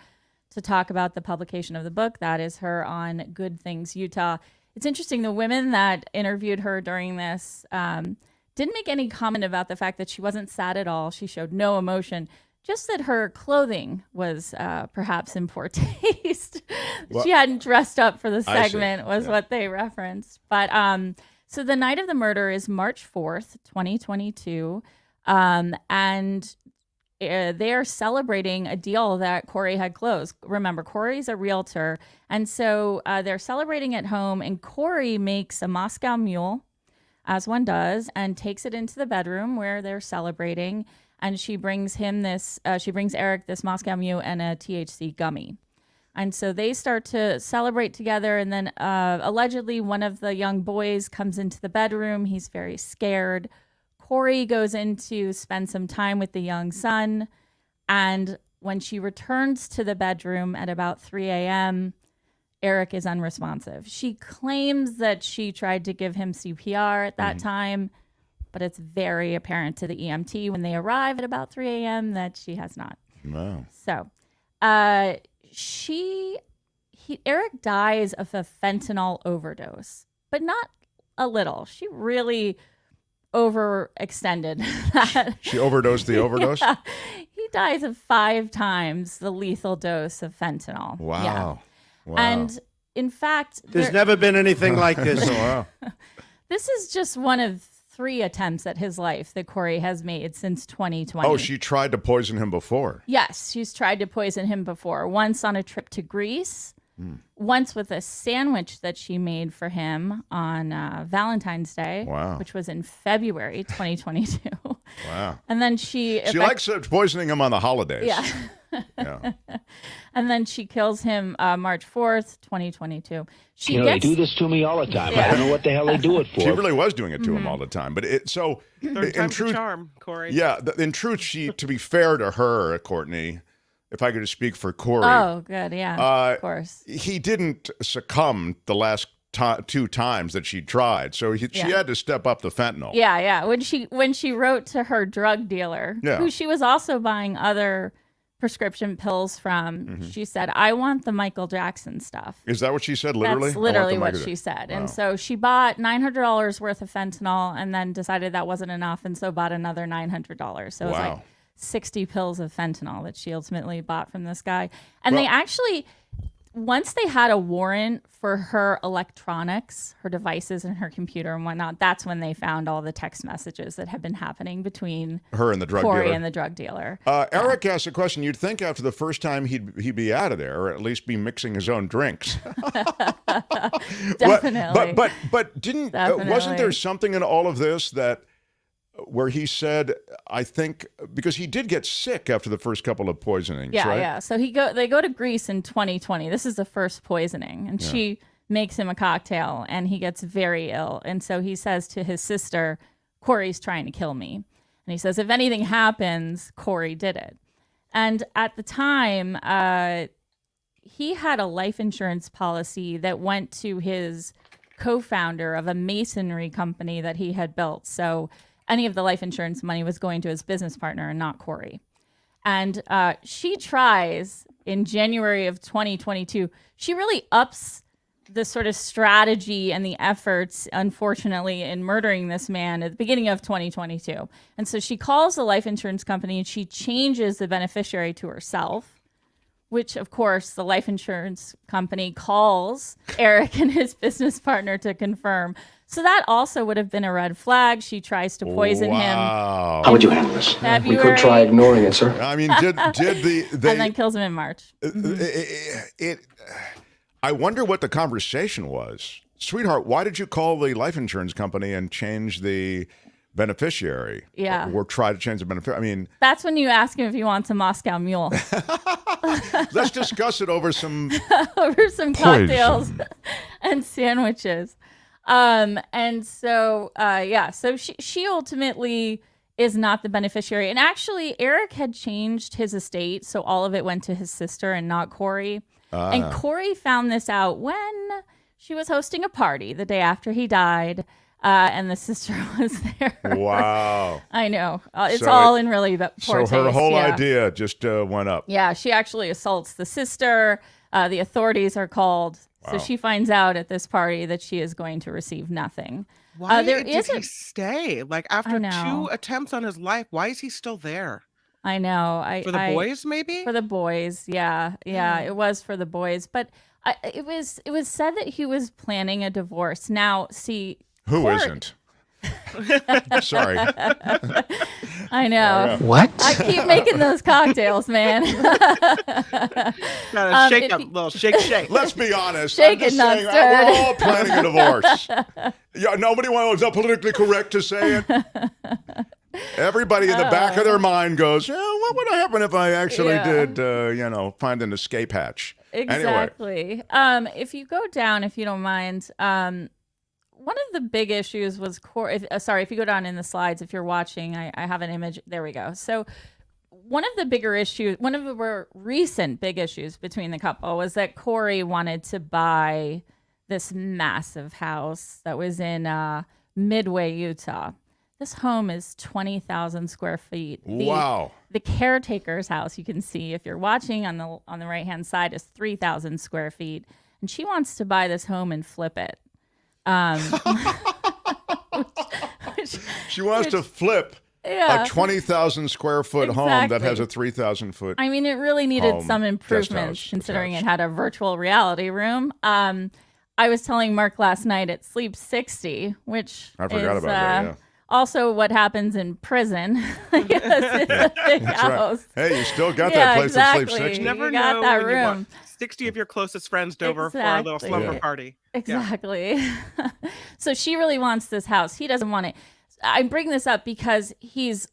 to talk about the publication of the book. That is her on Good Things Utah. It's interesting, the women that interviewed her during this didn't make any comment about the fact that she wasn't sad at all. She showed no emotion, just that her clothing was perhaps in poor taste. Well, she hadn't dressed up for the segment was what they referenced. But so the night of the murder is March 4th, 2022. And they are celebrating a deal that Corey had closed. Remember, Corey's a realtor. And so they're celebrating at home, and Corey makes a Moscow Mule, as one does, and takes it into the bedroom where they're celebrating. And she brings him she brings Eric this Moscow Mule and a THC gummy. And so they start to celebrate together. And then allegedly one of the young boys comes into the bedroom. He's very scared. Corey goes in to spend some time with the young son, and when she returns to the bedroom at about 3 a.m., Eric is unresponsive. She claims that she tried to give him CPR at that time, but it's very apparent to the EMT when they arrive at about 3 a.m. that she has not. Wow. So Eric dies of a fentanyl overdose, but not a little. She really overextended that. She overdosed the overdose? Yeah. He dies of 5 times the lethal dose of fentanyl. Wow. Yeah. Wow. And in fact, there's never been anything like this. Wow. This is just one of 3 attempts at his life that Corey has made since 2020. Oh, she tried to poison him before. Yes, she's tried to poison him before. Once on a trip to Greece. Once with a sandwich that she made for him on Valentine's Day, which was in February 2022. Wow. And then she likes poisoning him on the holidays. Yeah. Yeah. And then she kills him March 4th, 2022. They do this to me all the time. Yeah. I don't know what the hell they do it for. She really was doing it to him all the time. But Third time's the charm, Corey. Yeah. In truth, to be fair to her, Courtney, if I could just speak for Corey. Oh, good. Yeah, of course. He didn't succumb the last 2 times that she tried. So she had to step up the fentanyl. Yeah, yeah. When she wrote to her drug dealer, who she was also buying other prescription pills from, she said, I want the Michael Jackson stuff. Is that what she said, literally? That's literally what she said. Wow. And so she bought $900 worth of fentanyl and then decided that wasn't enough, and so bought another $900. So it was like 60 pills of fentanyl that she ultimately bought from this guy. And they actually, once they had a warrant for her electronics, her devices and her computer and whatnot, that's when they found all the text messages that had been happening between her and the drug Corey dealer. and the drug dealer. Eric asked a question. You'd think after the first time he'd be out of there, or at least be mixing his own drinks. Definitely. But wasn't there something in all of this where he said, I think, because he did get sick after the first couple of poisonings, right? Yeah. So they go to Greece in 2020. This is the first poisoning, and she makes him a cocktail, and he gets very ill. And so he says to his sister, Corey's trying to kill me. And he says, if anything happens, Corey did it. And at the time, he had a life insurance policy that went to his co-founder of a masonry company that he had built. So any of the life insurance money was going to his business partner and not Corey. And she tries in January of 2022, she really ups the sort of strategy and the efforts, unfortunately, in murdering this man at the beginning of 2022. And so she calls the life insurance company and she changes the beneficiary to herself, which, of course, the life insurance company calls Eric and his business partner to confirm. So that also would have been a red flag. She tries to poison him. Wow. How would you handle this? February. We could try ignoring it, sir. I mean, did they and then kills him in March. I wonder what the conversation was. Sweetheart, why did you call the life insurance company and change the beneficiary? Yeah. Or try to change the beneficiary? I mean, that's when you ask him if he wants a Moscow Mule. Let's discuss it over some cocktails and sandwiches. And so, so she ultimately is not the beneficiary. And actually, Eric had changed his estate, so all of it went to his sister and not Corey. And Corey found this out when she was hosting a party the day after he died, and the sister was there. Wow. I know. It's all in really poor taste. So her whole idea just went up. Yeah, she actually assaults the sister. The authorities are called. Wow. So she finds out at this party that she is going to receive nothing. Why did he stay? Like after 2 attempts on his life, why is he still there? I know. For the boys, maybe? For the boys, yeah. It was for the boys. But it was said that he was planning a divorce. Now, see... Who isn't? Sorry. I know. What? I keep making those cocktails, man. Gotta shake up, little shake. Let's be honest. Shake I'm just it, not saying, stirred. we're all planning a divorce. Yeah, nobody was politically correct to say it. Everybody in the back of their mind goes, what would happen if I actually did, find an escape hatch? Exactly. Anyway. If you go down, if you don't mind, one of the big issues was if you go down in the slides, if you're watching, I have an image. There we go. So one of the recent big issues between the couple was that Corey wanted to buy this massive house that was in Midway, Utah. This home is 20,000 square feet. Wow. The caretaker's house, you can see if you're watching on the right-hand side, is 3,000 square feet. And she wants to buy this home and flip it. She wants to flip a 20,000 square foot home that has a 3,000 foot. I mean, it really needed some improvements considering it had a virtual reality room. I was telling Mark last night it sleeps 60, which I forgot about that. Yeah. Also, what happens in prison? It's a big house. Right. Hey, you still got that place that sleeps 60. You never got know that when room. you want 60 of your closest friends over for a little slumber party. Exactly. Yeah. So she really wants this house. He doesn't want it. I bring this up because he's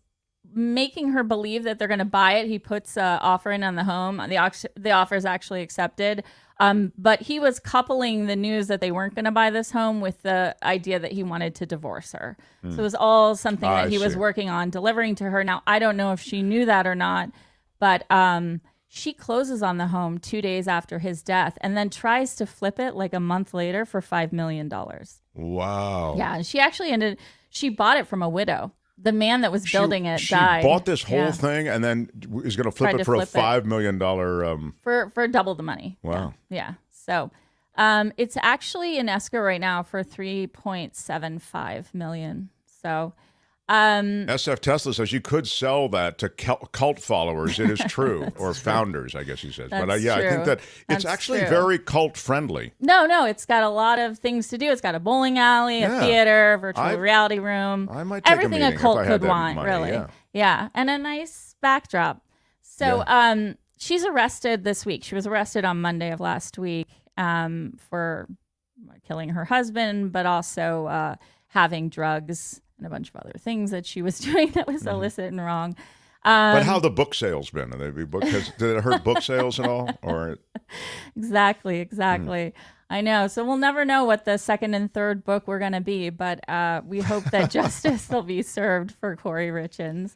making her believe that they're going to buy it. He puts an offer in on the home. The offer is actually accepted. But he was coupling the news that they weren't going to buy this home with the idea that he wanted to divorce her. So it was all something that he was working on delivering to her. Now, I don't know if she knew that or not, but she closes on the home 2 days after his death and then tries to flip it like a month later for $5 million. Wow. Yeah. And she actually she bought it from a widow. The man that was building it died. She bought this whole thing and then is going to flip it for a $5 million. For double the money. Wow. Yeah. So it's actually in escrow right now for $3.75 million. So SF Tesla says you could sell that to cult followers. It is true. Or founders, I guess he says. But That's I true. think that it's actually very cult friendly. No, it's got a lot of things to do. It's got a bowling alley, a theater, virtual reality room. I might take everything a cult could want, money, really. Yeah, and a nice backdrop. So she's arrested this week. She was arrested on Monday of last week for killing her husband, but also having drugs and a bunch of other things that she was doing that was illicit and wrong. But how the book sales been? Did it hurt book sales at all? Or Exactly. I know. So we'll never know what the second and third book were going to be, but we hope that justice will be served for Corey Richins.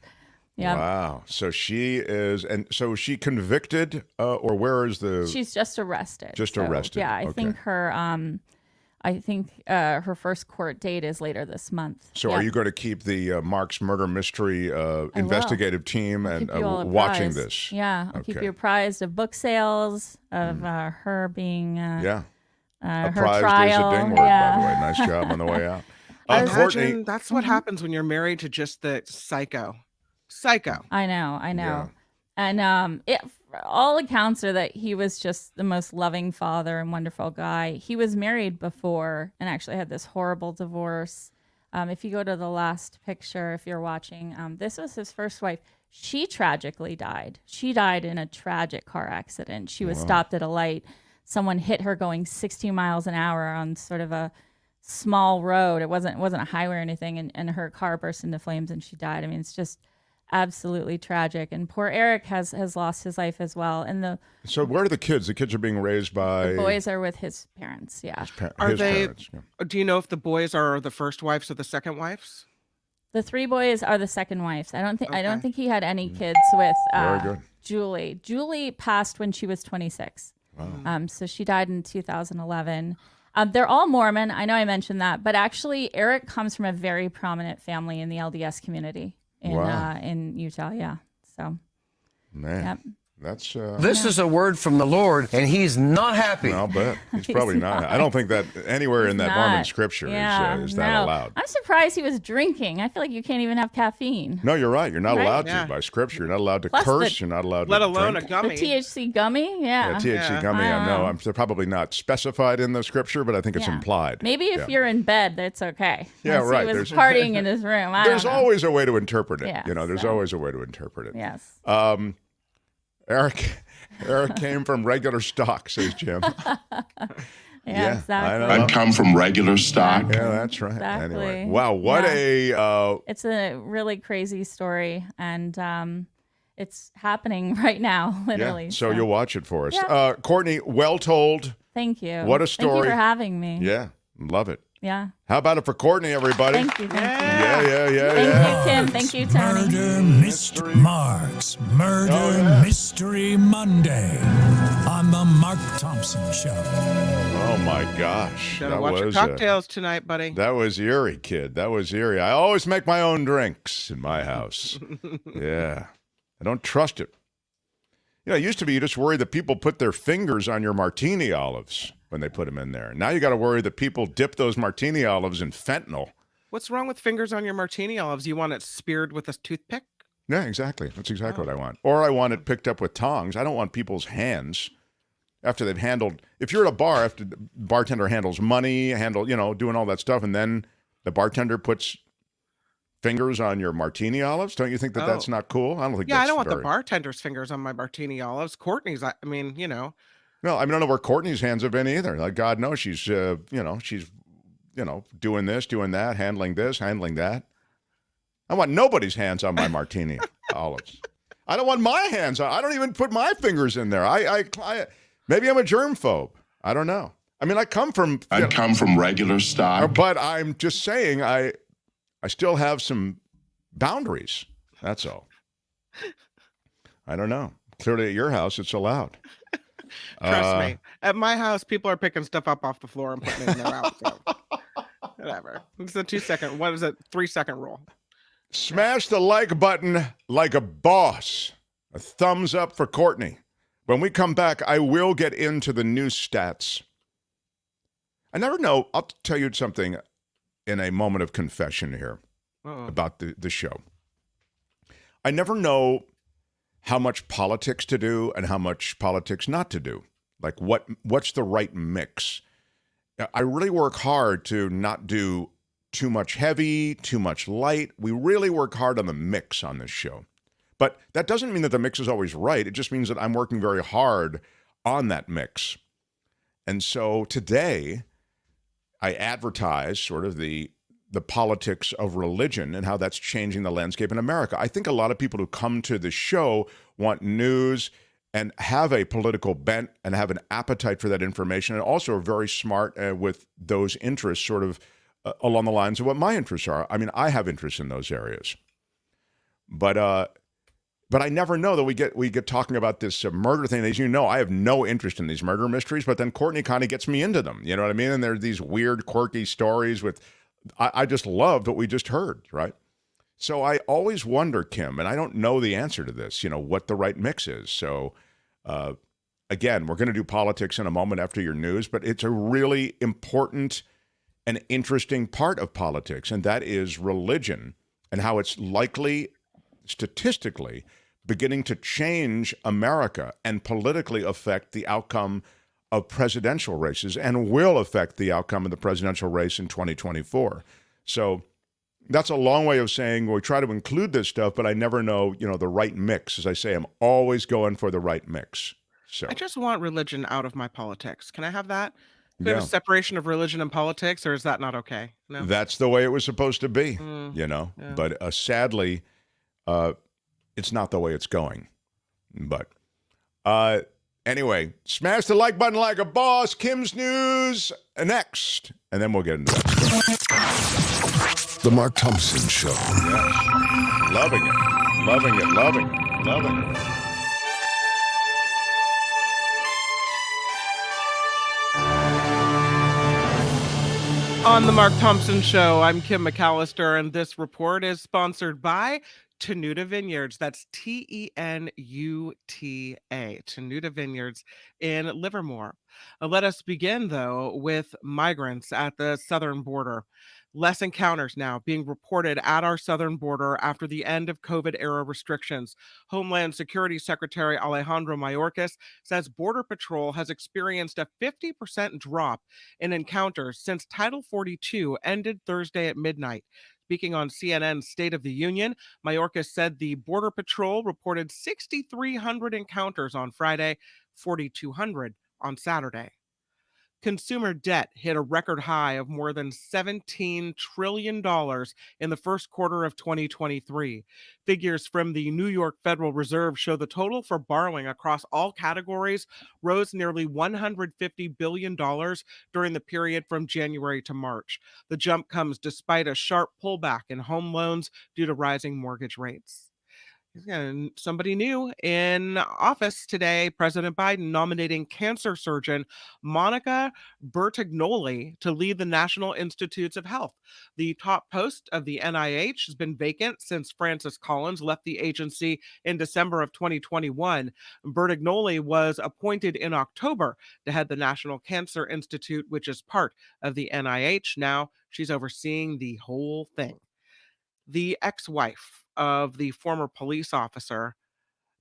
Yeah. Wow. So she is, and so is she convicted, or where is the? She's just arrested. Arrested. Yeah, I think her first court date is later this month. So are you going to keep the Mark's Murder Mystery investigative team and watching this? Yeah, I'll keep you apprised of book sales, of her being her apprised trial. Is a ding word, by the way. Nice job on the way out. Imagine that's what happens when you're married to just the psycho. I know. Yeah. And all accounts are that he was just the most loving father and wonderful guy. He was married before and actually had this horrible divorce. If you go to the last picture, if you're watching, this was his first wife. She tragically died. She died in a tragic car accident. She was stopped at a light. Someone hit her going 60 miles an hour on sort of a small road. It wasn't a highway or anything, and her car burst into flames and she died. I mean, it's just absolutely tragic. And poor Eric has lost his life as well. And so where are the kids? The kids are being raised by... The boys are with his parents, yeah. Parents, yeah. Do you know if the boys are the first wives or the second wives? The 3 boys are the second wives. I don't think he had any kids with Very good. Julie. Julie passed when she was 26. Wow. So she died in 2011. They're all Mormon. I know I mentioned that, but actually Eric comes from a very prominent family in the LDS community in Utah. Yeah. So, man, yep. That's this is a word from the Lord, and he's not happy. I'll bet he's probably not. I don't think that anywhere in that Mormon scripture is that allowed. I'm surprised he was drinking. I feel like you can't even have caffeine. No, you're right. You're not allowed to by scripture. You're not allowed to curse. You're not allowed to let alone drink. a gummy. The THC gummy, yeah. THC gummy. I know. They're probably not specified in the scripture, but I think it's implied. Maybe if you're in bed, that's okay. Yeah, right. He was partying in his room. There's always a way to interpret it. Yeah, There's always a way to interpret it. Yes. Eric came from regular stock, says Jim. Yeah, exactly. I come from regular stock. Yeah, that's right. Exactly. Anyway, wow, what a... It's a really crazy story, and it's happening right now, literally. Yeah, so you'll watch it for us. Yeah. Courtney, well told. Thank you. What a story. Thank you for having me. Yeah, love it. Yeah. How about it for Courtney, everybody? Thank you. Yeah. Thank you, Tim. Thank you, Tony. Murder Mystery Marks. Murder Mystery Monday on the Mark Thompson Show. Oh, my gosh. Gotta watch your cocktails tonight, buddy. That was eerie, kid. That was eerie. I always make my own drinks in my house. Yeah. I don't trust it. It used to be you just worry that people put their fingers on your martini olives when they put them in there. Now you got to worry that people dip those martini olives in fentanyl. What's wrong with fingers on your martini olives? You want it speared with a toothpick? Yeah, exactly. That's exactly what I want. Or I want it picked up with tongs. I don't want people's hands after they've handled. If you're at a bar, after the bartender handles money, doing all that stuff, and then the bartender puts fingers on your martini olives, don't you think that that's not cool? I don't think. Yeah, that's I don't want the bartender's fingers on my martini olives. Courtney's, I mean. No, I don't know where Courtney's hands have been either. Like, God knows she's, she's, doing this, doing that, handling this, handling that. I want nobody's hands on my martini olives. I don't want my hands on. I don't even put my fingers in there. I maybe I'm a germphobe. I don't know. I mean, I come from regular stock, but I'm just saying I still have some boundaries. That's all. I don't know. Clearly, at your house, it's allowed. Trust me. At my house, people are picking stuff up off the floor and putting it in their mouth. So whatever. It's a 2-second. What is it? 3-second rule. Smash the like button like a boss. A thumbs up for Courtney. When we come back, I will get into the news stats. I never know. I'll tell you something in a moment of confession here about the show. I never know how much politics to do and how much politics not to do. Like what's the right mix? I really work hard to not do too much heavy, too much light. We really work hard on the mix on this show. But that doesn't mean that the mix is always right. It just means that I'm working very hard on that mix. And so today, I advertise sort of the politics of religion and how that's changing the landscape in America. I think a lot of people who come to the show want news and have a political bent and have an appetite for that information, and also are very smart with those interests sort of along the lines of what my interests are. I mean, I have interests in those areas. But I never know that we get talking about this murder thing. As you know, I have no interest in these murder mysteries, but then Courtney kind of gets me into them. You know what I mean? And there are these weird, quirky stories with... I just loved what we just heard, right? So I always wonder, Kim, and I don't know the answer to this, what the right mix is. So, again, we're going to do politics in a moment after your news, but it's a really important and interesting part of politics, and that is religion and how it's likely, statistically, beginning to change America and politically affect the outcome of presidential races and will affect the outcome of the presidential race in 2024. So that's a long way of saying we try to include this stuff, but I never know, the right mix. As I say, I'm always going for the right mix. So I just want religion out of my politics. Can I have that? Can we have yeah, a separation of religion and politics, or is that not okay? No. that's the way it was supposed to be, Yeah. But sadly, it's not the way it's going. But anyway, smash the like button like a boss. Kim's News next, and then we'll get into that. The Mark Thompson Show. Yes. Loving it. Loving it. Loving it. Loving it. On the Mark Thompson Show, I'm Kim McAllister, and this report is sponsored by Tenuta Vineyards. That's Tenuta, Tenuta Vineyards in Livermore. Let us begin, though, with migrants at the southern border. Less encounters now being reported at our southern border after the end of COVID-era restrictions. Homeland Security Secretary Alejandro Mayorkas says Border Patrol has experienced a 50% drop in encounters since Title 42 ended Thursday at midnight. Speaking on CNN's State of the Union, Mayorkas said the Border Patrol reported 6,300 encounters on Friday, 4,200 on Saturday. Consumer debt hit a record high of more than $17 trillion in the first quarter of 2023. Figures from the New York Federal Reserve show the total for borrowing across all categories rose nearly $150 billion during the period from January to March. The jump comes despite a sharp pullback in home loans due to rising mortgage rates. And somebody new in office today, President Biden nominating cancer surgeon Monica Bertagnolli to lead the National Institutes of Health. The top post of the NIH has been vacant since Francis Collins left the agency in December of 2021. Bertagnolli was appointed in October to head the National Cancer Institute, which is part of the NIH. Now she's overseeing the whole thing. The ex-wife of the former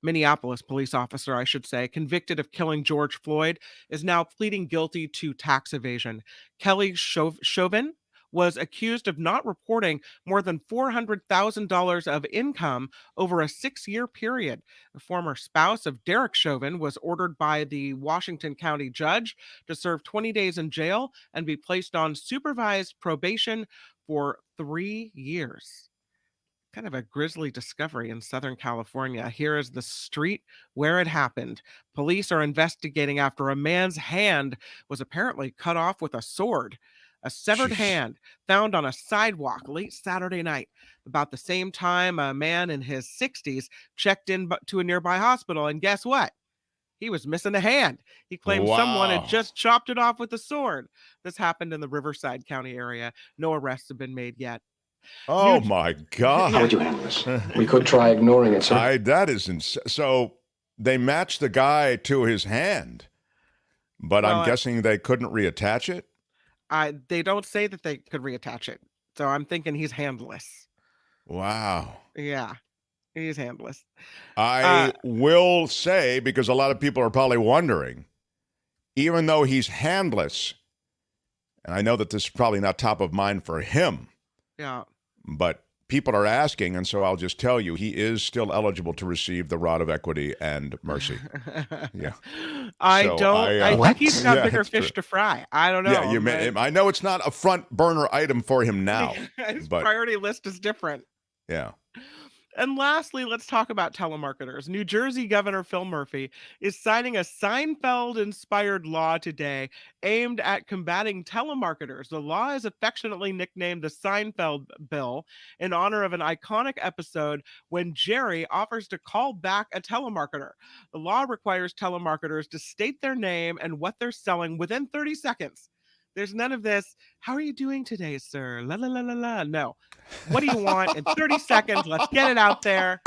Minneapolis police officer, I should say, convicted of killing George Floyd, is now pleading guilty to tax evasion. Kelly Chauvin was accused of not reporting more than $400,000 of income over a 6-year period. The former spouse of Derek Chauvin was ordered by the Washington County judge to serve 20 days in jail and be placed on supervised probation for 3 years. Kind of a grisly discovery in Southern California. Here is the street where it happened. Police are investigating after a man's hand was apparently cut off with a sword. A severed hand found on a sidewalk late Saturday night. About the same time, a man in his 60s checked in to a nearby hospital, and guess what? He was missing a hand. He claimed someone had just chopped it off with a sword. This happened in the Riverside County area. No arrests have been made yet. Oh, my God. How would you handle this? We could try ignoring it, sir. That is so they matched the guy to his hand, but I'm guessing they couldn't reattach it? They don't say that they could reattach it, so I'm thinking he's handless. Wow. Yeah, he's handless. I will say, because a lot of people are probably wondering, even though he's handless, and I know that this is probably not top of mind for him, yeah, but people are asking, and so I'll just tell you, he is still eligible to receive the rod of equity and mercy. Yeah. I think he's got bigger fish to fry. I don't know. Yeah, I know it's not a front burner item for him now. His priority list is different. Yeah. And lastly, let's talk about telemarketers. New Jersey Governor Phil Murphy is signing a Seinfeld-inspired law today aimed at combating telemarketers. The law is affectionately nicknamed the Seinfeld Bill in honor of an iconic episode when Jerry offers to call back a telemarketer. The law requires telemarketers to state their name and what they're selling within 30 seconds. There's none of this, how are you doing today, sir? La la la la la. No. What do you want in 30 seconds? Let's get it out there.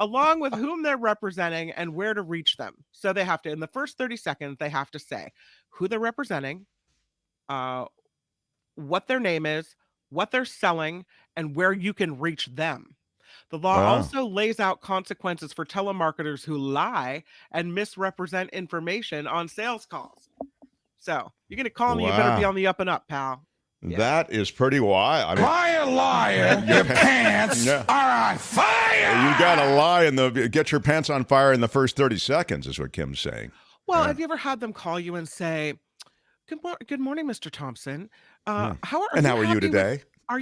Along with whom they're representing and where to reach them. So they have to, in the first 30 seconds, they have to say who they're representing, what their name is, what they're selling, and where you can reach them. The law also lays out consequences for telemarketers who lie and misrepresent information on sales calls. So you're going to call me, you better be on the up and up, pal. Yeah. That is pretty wild. Liar, your pants are on fire. You got to lie and get your pants on fire in the first 30 seconds is what Kim's saying. Well, have you ever had them call you and say, good morning, Mr. Thompson. How are you today? How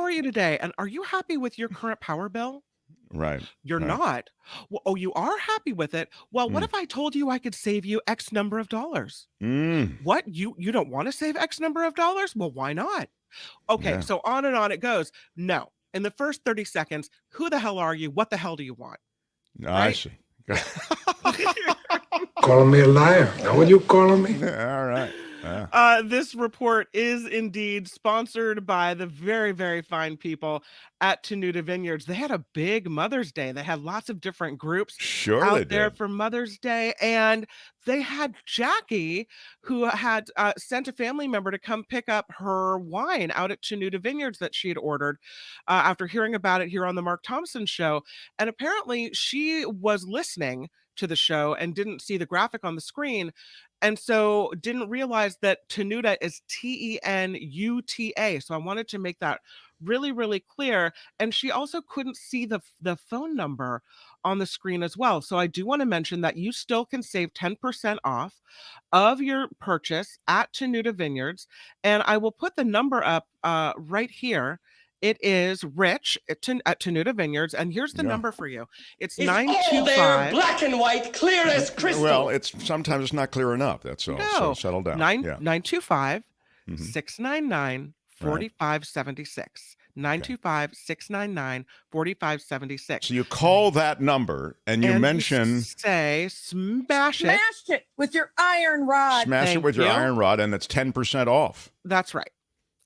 are you today? And are you happy with your current power bill? Right. You're not. Well, you are happy with it. Well, what if I told you I could save you X number of dollars? What? You don't want to save X number of dollars? Well, why not? Okay, so on and on it goes. No. In the first 30 seconds, who the hell are you? What the hell do you want? I see. Calling me a liar. Now what you calling me? All right. This report is indeed sponsored by the very, very fine people at Tenuta Vineyards. They had a big Mother's Day. They had lots of different groups out there for Mother's Day. And they had Jackie, who had sent a family member to come pick up her wine out at Tenuta Vineyards that she had ordered after hearing about it here on the Mark Thompson Show. And apparently she was listening to the show and didn't see the graphic on the screen. And so didn't realize that Tenuta is Tenuta. So I wanted to make that really, really clear. And she also couldn't see the phone number on the screen as well. So I do want to mention that you still can save 10% off of your purchase at Tenuta Vineyards. And I will put the number up right here. It is Rich at Tenuta Vineyards, and here's the number for you. It's 925. There, black and white, clear as crystal. Well, sometimes it's not clear enough. That's all. No. So settle down. 925 699 4576. 925 699 4576. So you call that number and you mention smash it with your iron rod. Smash it with your iron rod, and it's 10% off. That's right.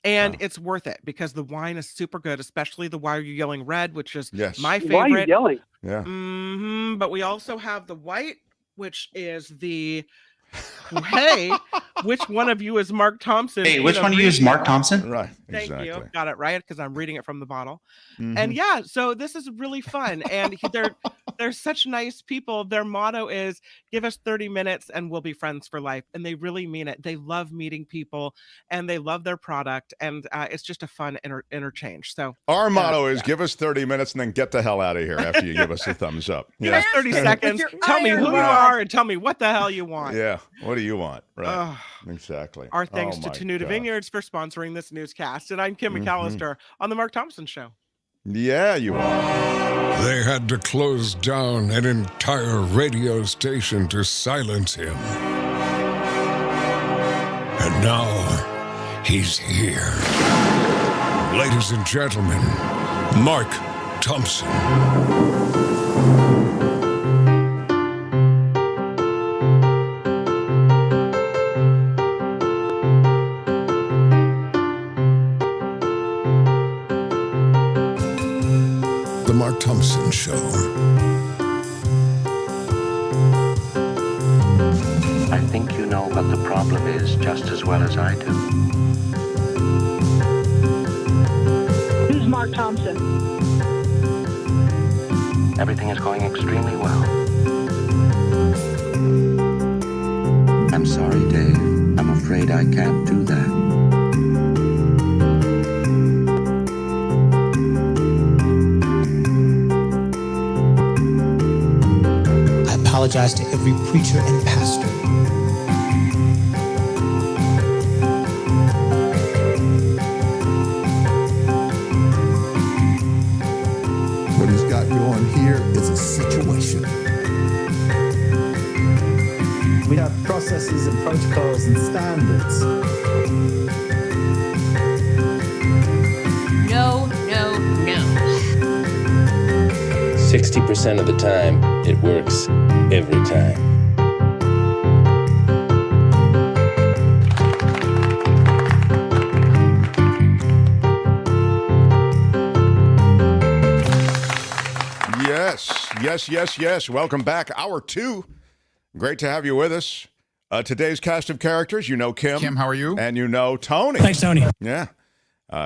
And it's worth it because the wine is super good, especially the Why Are You Yelling Red, which is my favorite. Why are you yelling? Yeah. But we also have the white, which is the hey, which one of you is Mark Thompson? Hey, which one of you is Mark Thompson? Right. Thank you. Got it right because I'm reading it from the bottle. And yeah, so this is really fun. And they're such nice people. Their motto is give us 30 minutes and we'll be friends for life. And they really mean it. They love meeting people and they love their product. And it's just a fun interchange. So our motto is give us 30 minutes and then get the hell out of here after you give us a thumbs up. Give us 30 seconds. Tell me who you are and tell me what the hell you want. Yeah. What do you want? Right. Exactly. Our thanks to Tenuta Vineyards for sponsoring this newscast. And I'm Kim McAllister on the Mark Thompson Show. Yeah, you are. They had to close down an entire radio station to silence him. And now he's here. Ladies and gentlemen, Mark Thompson. Mark Thompson Show. I think you know what the problem is just as well as I do. Who's Mark Thompson? Everything is going extremely well. I'm sorry, Dave. I'm afraid I can't do that. Apologize to every preacher and pastor. What he's got going here is a situation. We have processes and protocols and standards. No, no, no. 60% of the time, it works every time. Yes. Welcome back. Hour 2. Great to have you with us. Today's cast of characters, you know Kim. Kim, how are you? And you know Tony. Thanks, Tony. Yeah.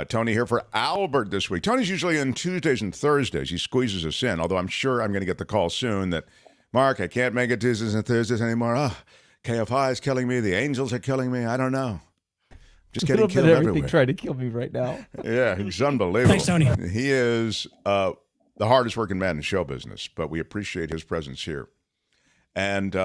Tony here for Albert this week. Tony's usually on Tuesdays and Thursdays. He squeezes us in, although I'm sure I'm going to get the call soon that, Mark, I can't make it Tuesdays and Thursdays anymore. Oh, KFI is killing me. The Angels are killing me. I don't know. Just getting killed everywhere. Trying to kill me right now. Yeah, he's unbelievable. Thanks, Tony. He is the hardest working man in show business, but we appreciate his presence here. And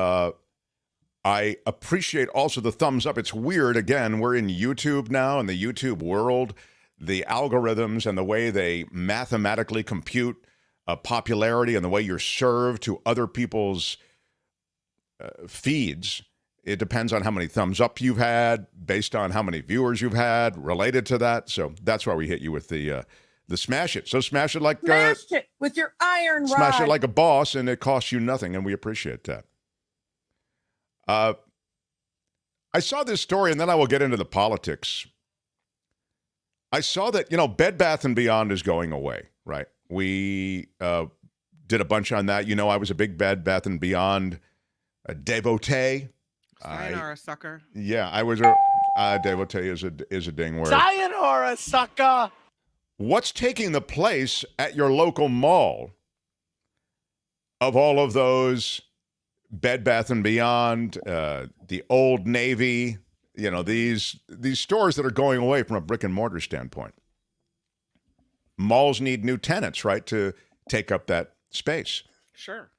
I appreciate also the thumbs up. It's weird. Again, we're in YouTube now, in the YouTube world. The algorithms and the way they mathematically compute popularity and the way you're served to other people's feeds. It depends on how many thumbs up you've had, based on how many viewers you've had related to that. So that's why we hit you with the smash it. So smash it like Smash it with your iron rod. Smash it like a boss, and it costs you nothing, and we appreciate that. I saw this story, and then I will get into the politics. I saw that, Bed Bath & Beyond is going away, right? We did a bunch on that. I was a big Bed Bath & Beyond devotee. Sayonara, sucker. Yeah, I was a devotee is a ding word. Sayonara, sucker. What's taking the place at your local mall of all of those Bed Bath & Beyond, the Old Navy, these stores that are going away from a brick and mortar standpoint? Malls need new tenants, right, to take up that space. Sure.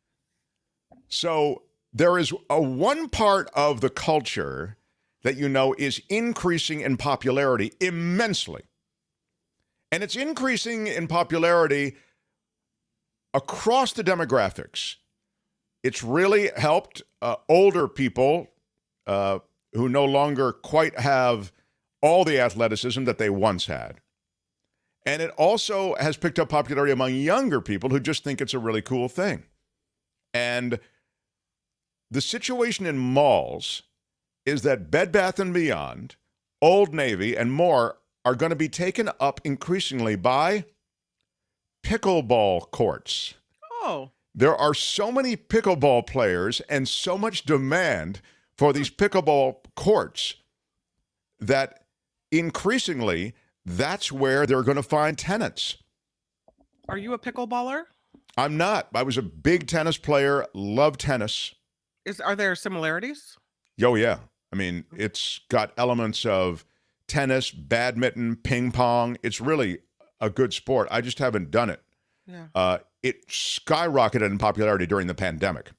So there is one part of the culture that is increasing in popularity immensely. And it's increasing in popularity across the demographics. It's really helped older people who no longer quite have all the athleticism that they once had. And it also has picked up popularity among younger people who just think it's a really cool thing. And the situation in malls is that Bed Bath & Beyond, Old Navy, and more are going to be taken up increasingly by pickleball courts. Oh. There are so many pickleball players and so much demand for these pickleball courts that increasingly that's where they're going to find tenants. Are you a pickleballer? I'm not. I was a big tennis player, love tennis. Are there similarities? Oh, yeah. I mean, it's got elements of tennis, badminton, ping pong. It's really a good sport. I just haven't done it. Yeah. It skyrocketed in popularity during the pandemic.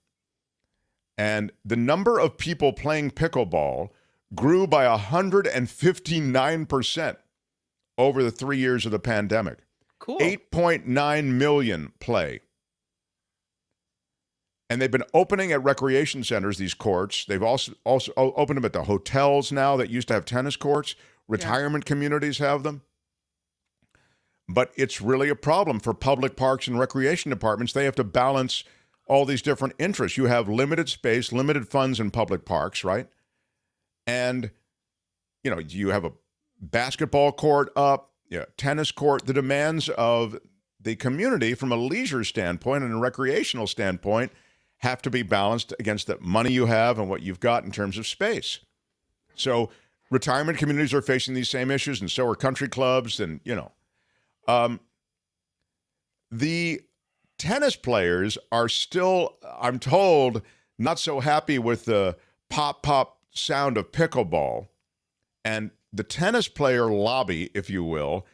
And the number of people playing pickleball grew by 159% over the 3 years of the pandemic. Cool. 8.9 million play. And they've been opening at recreation centers, these courts. They've also opened them at the hotels now that used to have tennis courts. Retirement communities have them. But it's really a problem for public parks and recreation departments. They have to balance all these different interests. You have limited space, limited funds in public parks, right? And, you have a basketball court up, tennis court. The demands of the community from a leisure standpoint and a recreational standpoint have to be balanced against the money you have and what you've got in terms of space. So retirement communities are facing these same issues, and so are country clubs, and, the tennis players are still, I'm told, not so happy with the pop sound of pickleball. And the tennis player lobby, if you will,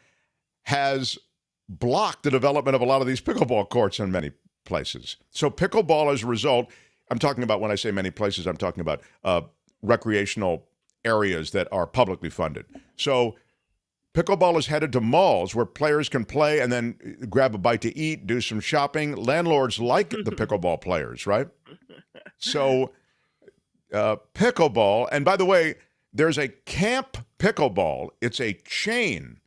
has blocked the development of a lot of these pickleball courts in many places. So pickleball, as a result, I'm talking about, when I say many places, I'm talking about recreational areas that are publicly funded. So pickleball is headed to malls where players can play and then grab a bite to eat, do some shopping. Landlords like the pickleball players, right? So pickleball, and by the way, there's a Camp Pickleball. It's a chain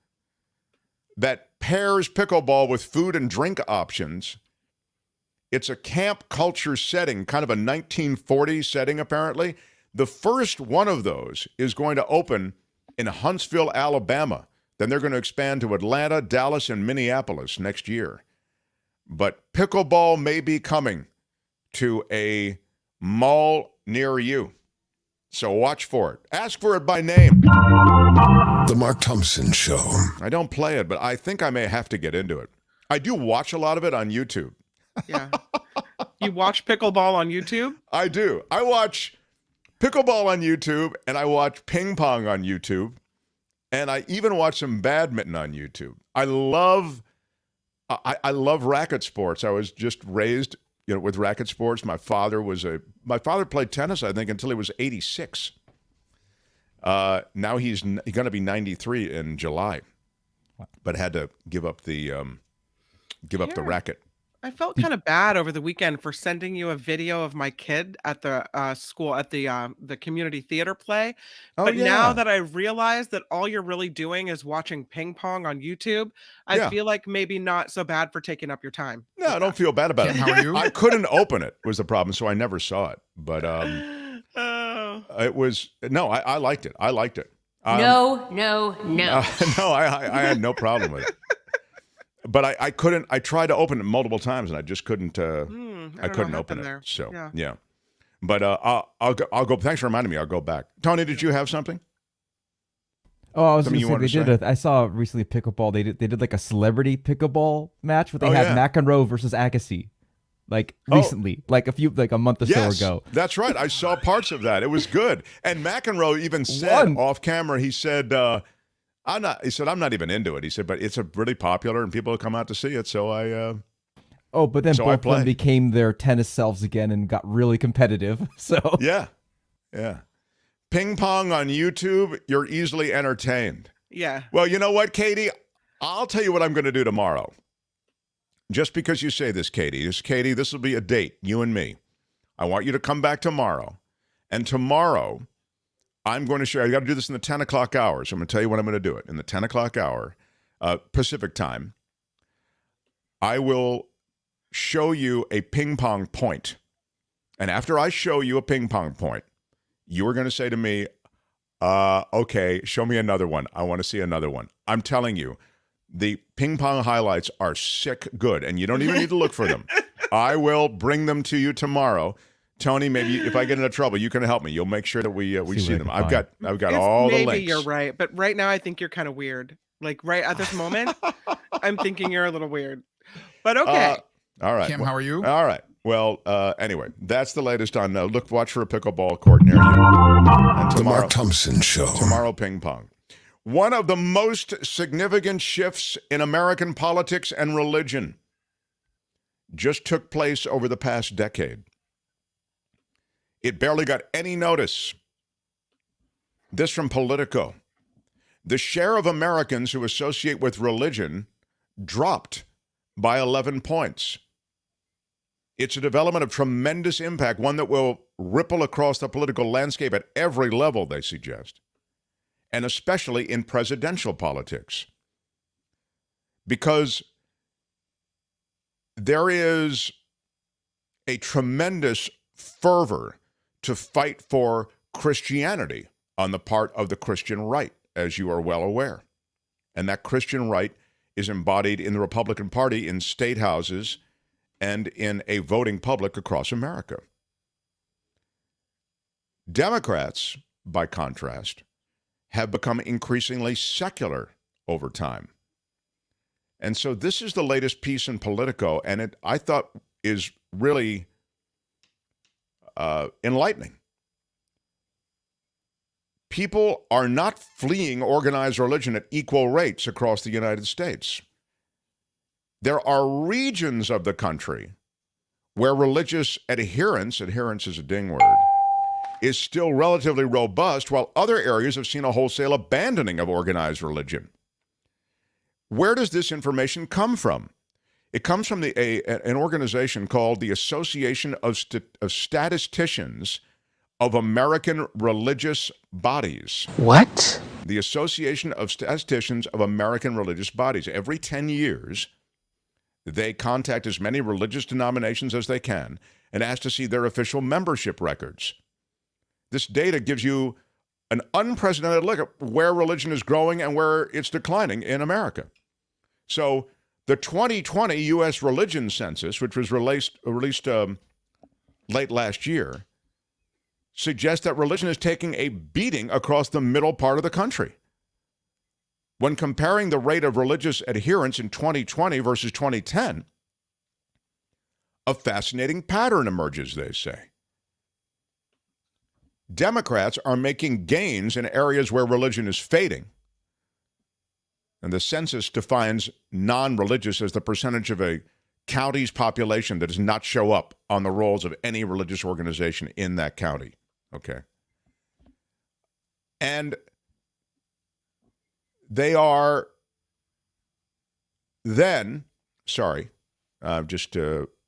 that pairs pickleball with food and drink options. It's a camp culture setting, kind of a 1940s setting, apparently. The first one of those is going to open in Huntsville, Alabama. Then they're going to expand to Atlanta, Dallas, and Minneapolis next year. But pickleball may be coming to a mall near you. So watch for it. Ask for it by name. The Mark Thompson Show. I don't play it, but I think I may have to get into it. I do watch a lot of it on YouTube. Yeah. You watch pickleball on YouTube? I do. I watch pickleball on YouTube, and I watch ping pong on YouTube, and I even watch some badminton on YouTube. I love racket sports. I was just raised, with racket sports. My father played tennis, I think, until he was 86. Now he's going to be 93 in July, but had to give up the racket. I felt kind of bad over the weekend for sending you a video of my kid at the school at the community theater play. But now that I realize that all you're really doing is watching ping pong on YouTube, I feel like maybe not so bad for taking up your time. No, I don't feel bad about it. How are you? I couldn't open it was the problem, so I never saw it. But it was I liked it. I liked it. No. No, I had no problem with it. But I couldn't. I tried to open it multiple times, and I just couldn't. I couldn't open it. There. So yeah. But I'll go. Thanks for reminding me. I'll go back. Tony, did you have something? Oh, I was going to say I saw recently pickleball. They did like a celebrity pickleball match where they had McEnroe versus Agassi, recently, like a month or so ago. That's right. I saw parts of that. It was good. And McEnroe even said off camera. He said. I'm not even into it. He said, but it's really popular and people come out to see it. So but then both of them became their tennis selves again and got really competitive. So yeah. Ping pong on YouTube, you're easily entertained. Yeah. Well, you know what, Katie? I'll tell you what I'm going to do tomorrow. Just because you say this, Katie. This will be a date, you and me. I want you to come back tomorrow. And tomorrow, I'm going to show you. I got to do this in the 10 o'clock hour, so I'm going to tell you when I'm going to do it. In the 10 o'clock hour, Pacific time, I will show you a ping pong point. And after I show you a ping pong point, you are going to say to me, okay, show me another one. I want to see another one. I'm telling you, the ping pong highlights are sick good, and you don't even need to look for them. I will bring them to you tomorrow. Tony, maybe if I get into trouble, you can help me. You'll make sure that we see them. I've got all the links. Maybe you're right, but right now I think you're kind of weird. Like right at this moment, I'm thinking you're a little weird. But okay. All right. Kim, how are you? All right. Well, anyway, that's the latest on watch for a pickleball court near you. And The Mark Thompson Show. Tomorrow, ping pong. One of the most significant shifts in American politics and religion just took place over the past decade. It barely got any notice. This from Politico. The share of Americans who associate with religion dropped by 11 points. It's a development of tremendous impact, one that will ripple across the political landscape at every level, they suggest, and especially in presidential politics. Because there is a tremendous fervor to fight for Christianity on the part of the Christian right, as you are well aware. And that Christian right is embodied in the Republican Party, in state houses, and in a voting public across America. Democrats, by contrast, have become increasingly secular over time. And so this is the latest piece in Politico, and it, I thought, is really enlightening. People are not fleeing organized religion at equal rates across the United States. There are regions of the country where religious adherence is a ding word, is still relatively robust, while other areas have seen a wholesale abandoning of organized religion. Where does this information come from? It comes from an organization called the Association of Statisticians of American Religious Bodies. What? The Association of Statisticians of American Religious Bodies. Every 10 years, they contact as many religious denominations as they can and ask to see their official membership records. This data gives you an unprecedented look at where religion is growing and where it's declining in America. So the 2020 U.S. Religion Census, which was released late last year, suggest that religion is taking a beating across the middle part of the country. When comparing the rate of religious adherence in 2020 versus 2010, a fascinating pattern emerges, they say. Democrats are making gains in areas where religion is fading. And the census defines non-religious as the percentage of a county's population that does not show up on the rolls of any religious organization in that county. Okay. And they are then,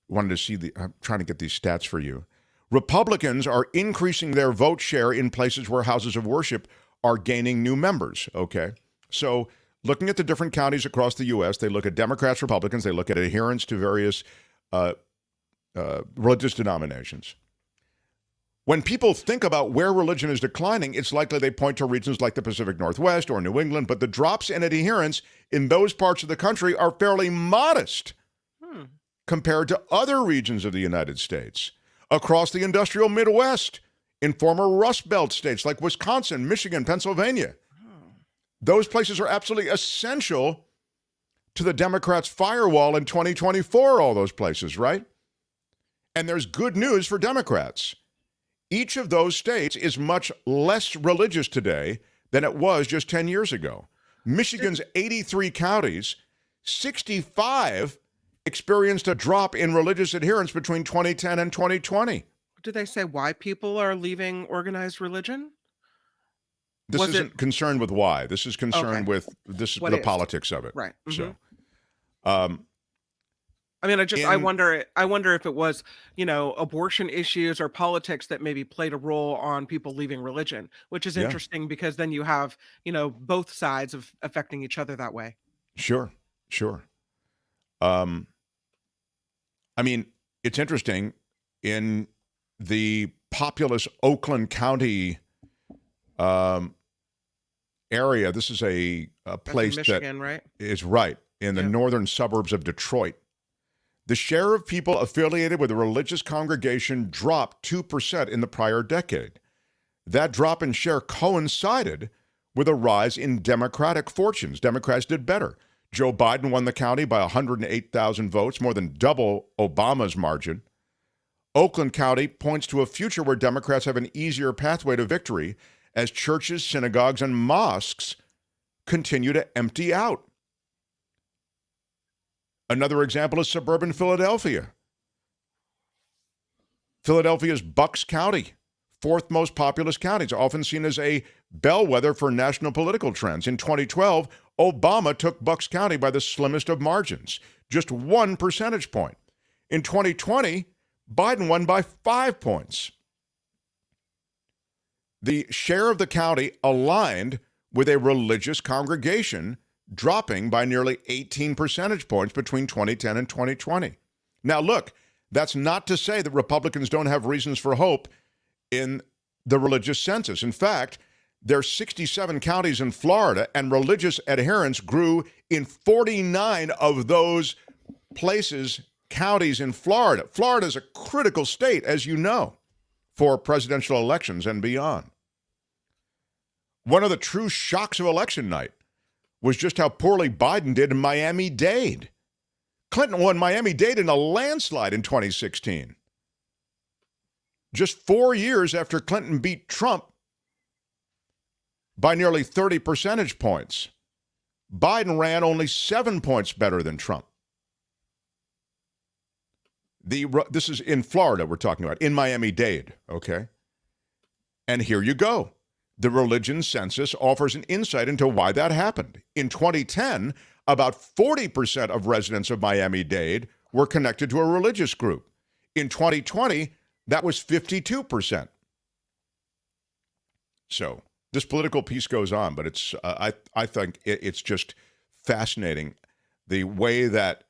wanted to see I'm trying to get these stats for you. Republicans are increasing their vote share in places where houses of worship are gaining new members. Okay. So looking at the different counties across the U.S., they look at Democrats, Republicans, they look at adherence to various religious denominations. When people think about where religion is declining, it's likely they point to regions like the Pacific Northwest or New England, but the drops in adherence in those parts of the country are fairly modest compared to other regions of the United States. Across the industrial Midwest, in former Rust Belt states like Wisconsin, Michigan, Pennsylvania. Those places are absolutely essential to the Democrats' firewall in 2024, all those places, right? And there's good news for Democrats. Each of those states is much less religious today than it was just 10 years ago. Michigan's 83 counties, 65 experienced a drop in religious adherence between 2010 and 2020. Did they say why people are leaving organized religion? This isn't concerned with why. This is concerned with the politics of it. Right. Mm-hmm. So, I wonder if it was, abortion issues or politics that maybe played a role on people leaving religion, which is interesting because then you have, both sides of affecting each other that way. Sure. It's interesting in the populous Oakland County area. This is a place Michigan, right? Is right in the northern suburbs of Detroit. The share of people affiliated with a religious congregation dropped 2% in the prior decade. That drop in share coincided with a rise in Democratic fortunes. Democrats did better. Joe Biden won the county by 108,000 votes, more than double Obama's margin. Oakland County points to a future where Democrats have an easier pathway to victory as churches, synagogues, and mosques continue to empty out. Another example is suburban Philadelphia. Philadelphia's Bucks County, fourth most populous county. It's often seen as a bellwether for national political trends. In 2012, Obama took Bucks County by the slimmest of margins, just 1 percentage point. In 2020, Biden won by 5 points. The share of the county aligned with a religious congregation dropping by nearly 18 percentage points between 2010 and 2020. Now, look, that's not to say that Republicans don't have reasons for hope in the religious census. In fact, there are 67 counties in Florida, and religious adherence grew in 49 of those places, counties in Florida. Florida is a critical state, as you know, for presidential elections and beyond. One of the true shocks of election night was just how poorly Biden did in Miami-Dade. Clinton won Miami-Dade in a landslide in 2016. Just 4 years after Clinton beat Trump by nearly 30 percentage points, Biden ran only 7 points better than Trump. This is in Florida we're talking about, in Miami-Dade, okay? And here you go. The religion census offers an insight into why that happened. In 2010, about 40% of residents of Miami-Dade were connected to a religious group. In 2020, that was 52%. So this political piece goes on, but it's I think it's just fascinating the way that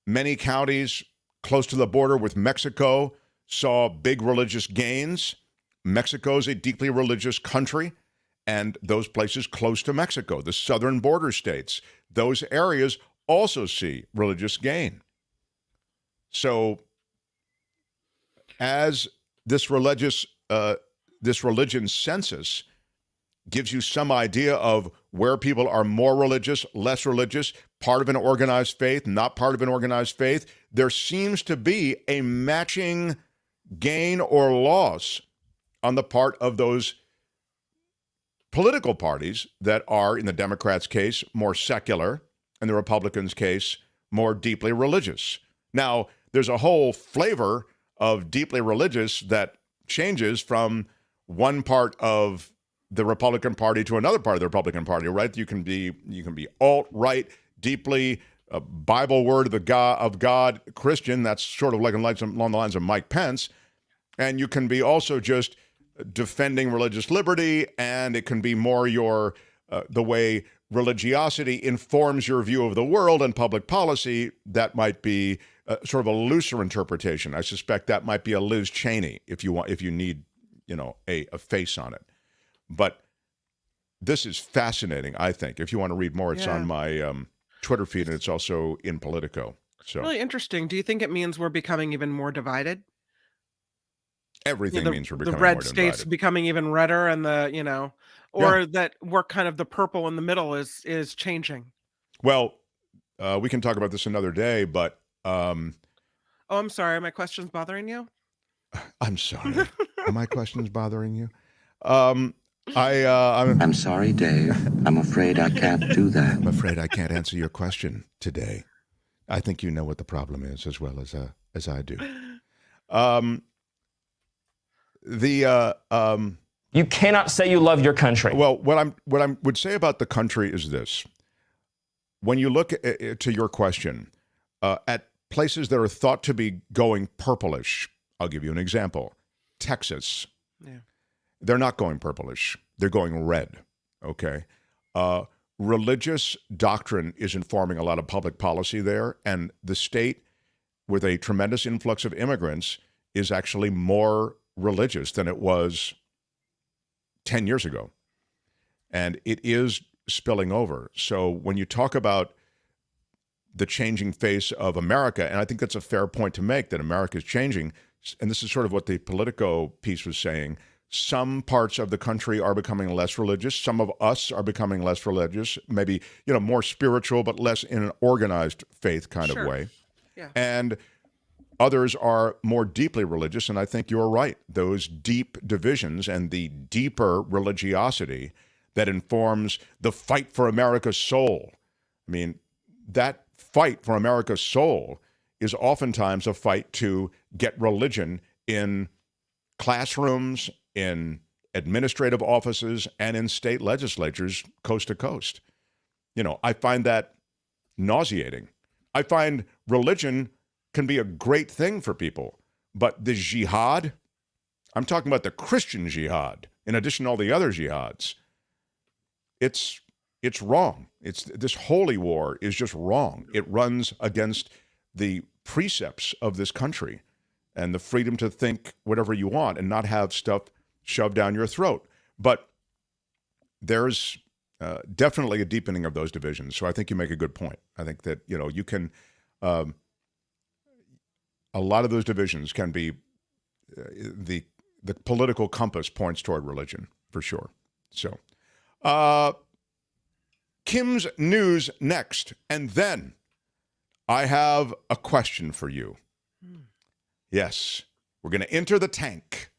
many counties close to the border with Mexico saw big religious gains. Mexico is a deeply religious country, and those places close to Mexico, the southern border states, those areas also see religious gain. So as this religion census gives you some idea of where people are more religious, less religious, part of an organized faith, not part of an organized faith. There seems to be a matching gain or loss on the part of those political parties that are, in the Democrats' case, more secular, and the Republicans' case, more deeply religious. Now, there's a whole flavor of deeply religious that changes from one part of the Republican Party to another part of the Republican Party, right? You can be alt-right, deeply Bible word of God Christian. That's sort of like along the lines of Mike Pence. And you can be also just defending religious liberty, and it can be more your the way religiosity informs your view of the world and public policy. That might be sort of a looser interpretation. I suspect that might be a Liz Cheney if you need a face on it. But this is fascinating, I think. If you want to read more, it's on my Twitter feed, and it's also in Politico. So really interesting. Do you think it means we're becoming even more divided? Everything means we're becoming the red more states divided. Becoming even redder, and that we're kind of the purple in the middle is changing. Well, we can talk about this another day, but oh, I'm sorry. Are my questions bothering you? I'm sorry. Are my questions bothering you? I'm sorry, Dave. I'm afraid I can't do that. I'm afraid I can't answer your question today. I think you know what the problem is as well as I do. You cannot say you love your country. Well, what I would say about the country is this: when you look to your question at places that are thought to be going purplish, I'll give you an example: Texas. Yeah. They're not going purplish. They're going red, okay? Religious doctrine is informing a lot of public policy there, and the state, with a tremendous influx of immigrants, is actually more religious than it was 10 years ago. And it is spilling over. So when you talk about the changing face of America, and I think that's a fair point to make, that America is changing, and this is sort of what the Politico piece was saying, some parts of the country are becoming less religious. Some of us are becoming less religious, maybe, more spiritual, but less in an organized faith kind of way. Yeah. And others are more deeply religious. And I think you're right. Those deep divisions and the deeper religiosity that informs the fight for America's soul. I mean, that fight for America's soul is oftentimes a fight to get religion in classrooms, in administrative offices, and in state legislatures coast to coast. I find that nauseating. I find religion can be a great thing for people, but the jihad, I'm talking about the Christian jihad, in addition to all the other jihads, it's wrong. This holy war is just wrong. It runs against the precepts of this country and the freedom to think whatever you want and not have stuff shoved down your throat. But there's definitely a deepening of those divisions. So I think you make a good point. I think that, you can, a lot of those divisions can be, the political compass points toward religion, for sure. So, Kim's news next. And then I have a question for you. Yes, we're going to enter the tank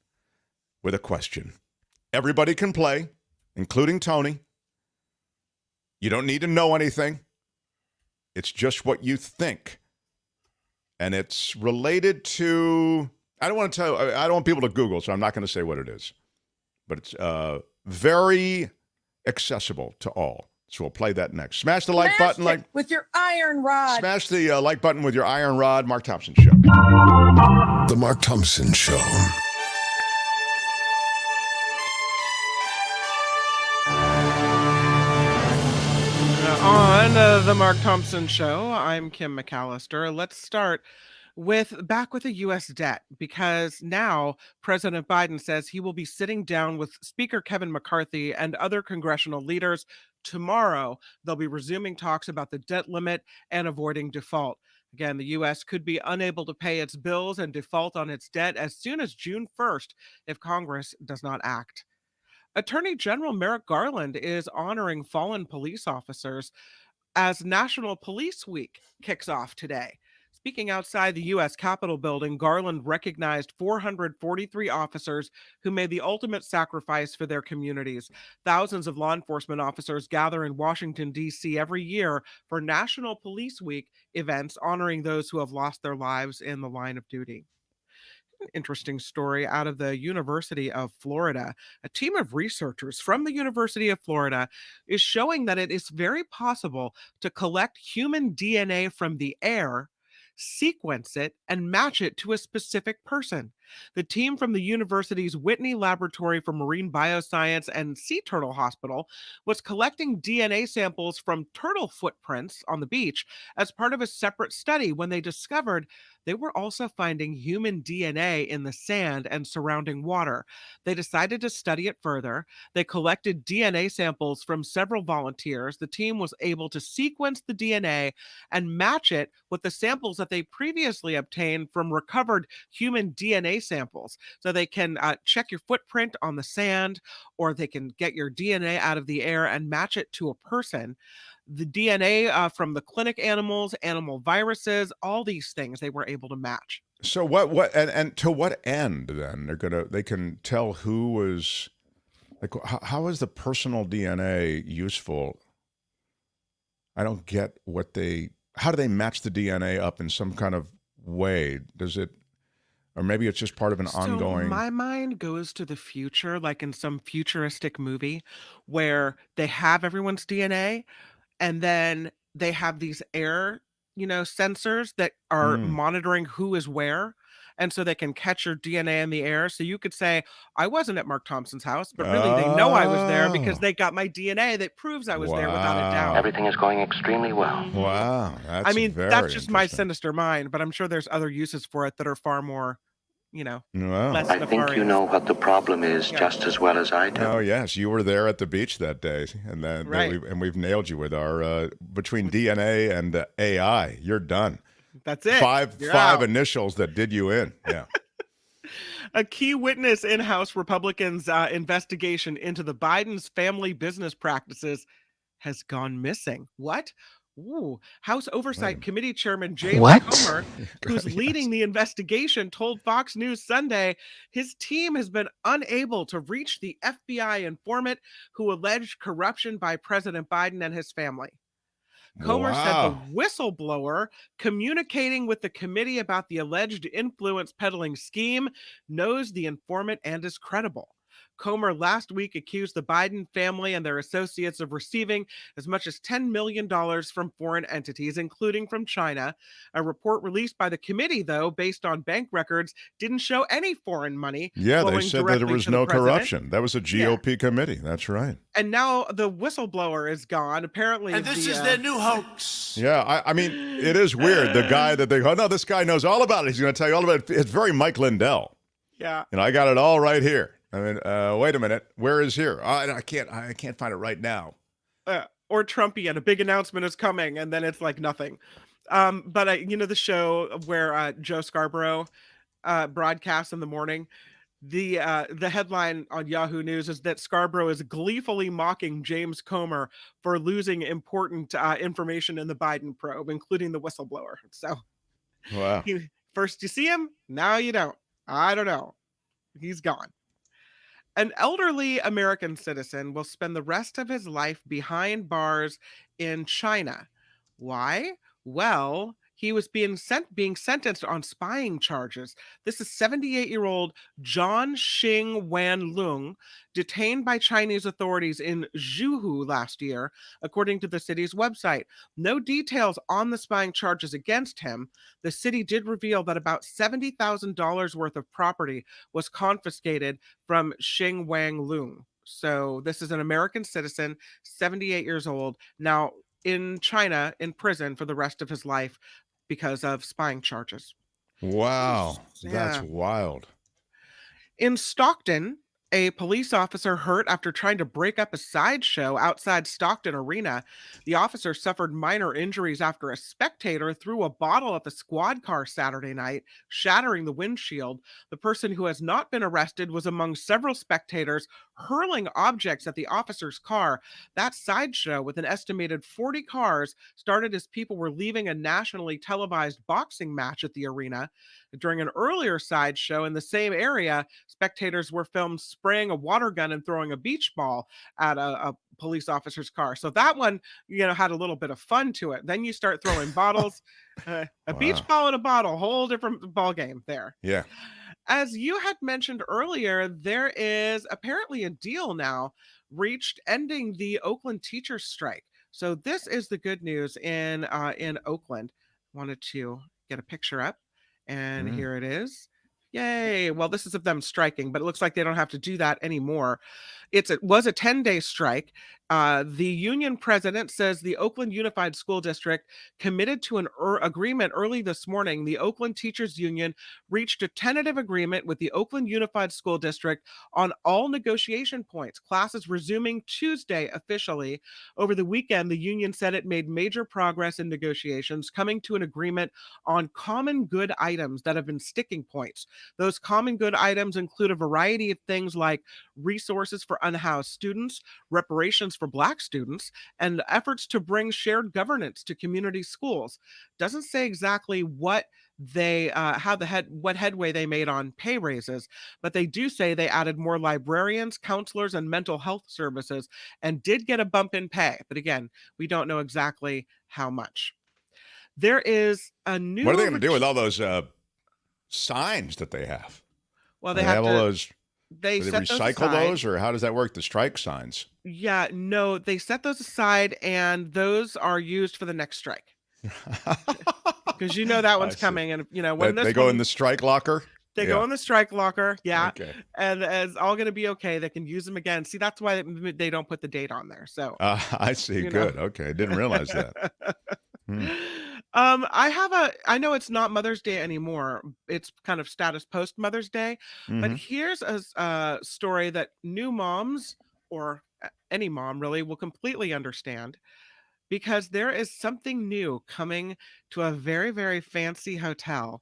with a question. Everybody can play, including Tony. You don't need to know anything. It's just what you think. And it's related to, I don't want people to Google, so I'm not going to say what it is. But it's very accessible to all. So we'll play that next. Smash the like button. With your iron rod. Smash the like button with your iron rod. Mark Thompson Show. The Mark Thompson Show. On the Mark Thompson Show, I'm Kim McAllister. Let's start back with the U.S. debt, because now President Biden says he will be sitting down with Speaker Kevin McCarthy and other congressional leaders tomorrow. They'll be resuming talks about the debt limit and avoiding default. Again, the U.S. could be unable to pay its bills and default on its debt as soon as June 1st if Congress does not act. Attorney General Merrick Garland is honoring fallen police officers as National Police Week kicks off today. Speaking outside the U.S. Capitol building, Garland recognized 443 officers who made the ultimate sacrifice for their communities. Thousands of law enforcement officers gather in Washington, D.C. every year for National Police Week events honoring those who have lost their lives in the line of duty. Interesting story out of the University of Florida. A team of researchers from the University of Florida is showing that it is very possible to collect human DNA from the air, sequence it, and match it to a specific person. The team from the university's Whitney Laboratory for Marine Bioscience and Sea Turtle Hospital was collecting DNA samples from turtle footprints on the beach as part of a separate study when they discovered they were also finding human DNA in the sand and surrounding water. They decided to study it further. They collected DNA samples from several volunteers. The team was able to sequence the DNA and match it with the samples that they previously obtained from recovered human DNA samples. So they can check your footprint on the sand, or they can get your DNA out of the air and match it to a person. The DNA from the clinic animals, animal viruses, all these things they were able to match. So what and to what end then they can tell who was like, how is the personal DNA useful? I don't get how do they match the DNA up in some kind of way? Does it, or maybe it's just part of an ongoing. My mind goes to the future, like in some futuristic movie where they have everyone's DNA and then they have these air, sensors that are monitoring who is where. And so they can catch your DNA in the air. So you could say, I wasn't at Mark Thompson's house, but really they know I was there because they got my DNA that proves I was there without a doubt. Everything is going extremely well. Wow. That's just my sinister mind, but I'm sure there's other uses for it that are far more, less I think you know what the problem is just as well as I do. Oh, yes. You were there at the beach that day, and then we've nailed you with our, between DNA and AI, you're done. That's it. Five initials that did you in. Yeah. A key witness in House Republicans' investigation into the Biden's family business practices has gone missing. What? Ooh. House Oversight Committee Chairman James Comer, who's leading the investigation, told Fox News Sunday his team has been unable to reach the FBI informant who alleged corruption by President Biden and his family. Comer said the whistleblower communicating with the committee about the alleged influence peddling scheme knows the informant and is credible. Comer last week accused the Biden family and their associates of receiving as much as $10 million from foreign entities, including from China. A report released by the committee, though, based on bank records, didn't show any foreign money. Yeah, they said that there was no corruption. That was a GOP committee. That's right. And now the whistleblower is gone. Apparently, and this is their new hoax. Yeah, I mean, it is weird. The guy that this guy knows all about it. He's going to tell you all about it. It's very Mike Lindell. Yeah. And I got it all right here. I mean, wait a minute. Where is here? I can't find it right now. Or Trumpian, a big announcement is coming, and then it's like nothing. But the show where Joe Scarborough broadcasts in the morning, the headline on Yahoo News is that Scarborough is gleefully mocking James Comer for losing important information in the Biden probe, including the whistleblower. So, wow. First you see him, now you don't. I don't know. He's gone. An elderly American citizen will spend the rest of his life behind bars in China. Why? Well, he was being sentenced on spying charges. This is 78-year-old John Xing Wan Lung, detained by Chinese authorities in Zhuhu last year, according to the city's website. No details on the spying charges against him. The city did reveal that about $70,000 worth of property was confiscated from Xing Wan Lung. So this is an American citizen, 78 years old, now in China, in prison for the rest of his life because of spying charges. Wow. Yeah. That's wild. In Stockton, A police officer hurt after trying to break up a sideshow outside Stockton Arena. The officer suffered minor injuries after a spectator threw a bottle at the squad car Saturday night, shattering the windshield. The person who has not been arrested was among several spectators hurling objects at the officer's car. That sideshow, with an estimated 40 cars, started as people were leaving a nationally televised boxing match at the arena. During an earlier sideshow in the same area, spectators were filmed spraying a water gun and throwing a beach ball at a police officer's car. So that one, had a little bit of fun to it. Then you start throwing bottles, a beach ball in a bottle, whole different ball game there. Yeah. As you had mentioned earlier, there is apparently a deal now reached ending the Oakland teachers strike. So this is the good news in Oakland. Wanted to get a picture up. And here it is. Yay. Well, this is of them striking, but it looks like they don't have to do that anymore. It was a 10-day strike. The union president says the Oakland Unified School District committed to an agreement early this morning. The Oakland Teachers Union reached a tentative agreement with the Oakland Unified School District on all negotiation points. Classes resuming Tuesday officially. Over the weekend, the union said it made major progress in negotiations, coming to an agreement on common good items that have been sticking points. Those common good items include a variety of things like resources for unhoused students, reparations for Black students, and efforts to bring shared governance to community schools. Doesn't say exactly what what headway they made on pay raises, but they do say they added more librarians, counselors, and mental health services, and did get a bump in pay. But again, we don't know exactly how much. There is a new. What are they going to do with all those signs that they have? Well, they have all those. They recycle those, or how does that work? The strike signs? Yeah, no, they set those aside, and those are used for the next strike. Because that one's coming, and when they go in the strike locker. They go in the strike locker, yeah. Okay. And it's all going to be okay. They can use them again. See, that's why they don't put the date on there. So I see. Good. Okay, didn't realize that. I know it's not Mother's Day anymore. It's kind of status post Mother's Day. But here's a story that new moms, or any mom really, will completely understand, because there is something new coming to a very, very fancy hotel.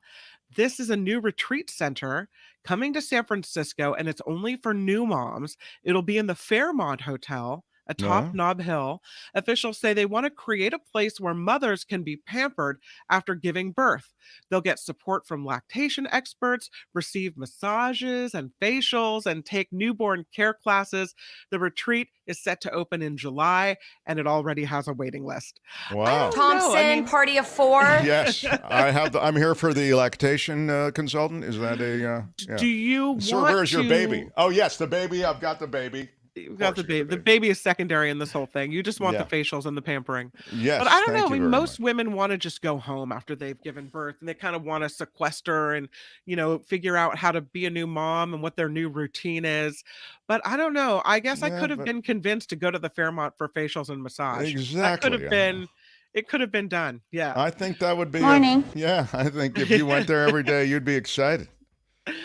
This is a new retreat center coming to San Francisco, and it's only for new moms. It'll be in the Fairmont Hotel atop Nob Hill. Officials say they want to create a place where mothers can be pampered after giving birth. They'll get support from lactation experts, receive massages and facials, and take newborn care classes. The retreat is set to open in July, and it already has a waiting list. Wow. Thompson, party of four. Yes, I'm here for the lactation consultant. Is that a? Yeah. Do you want Sir, where's your baby? Oh yes, the baby. I've got the baby. You've got the baby. The baby is secondary in this whole thing. You just want the facials and the pampering. Yes, but I don't know. Most women want to just go home after they've given birth, and they kind of want to sequester and figure out how to be a new mom and what their new routine is. But I don't know. I guess I could have been convinced to go to the Fairmont for facials and massage. Exactly. That could have been. It could have been done. Yeah. I think that would be. Morning. I think if you went there every day, you'd be excited.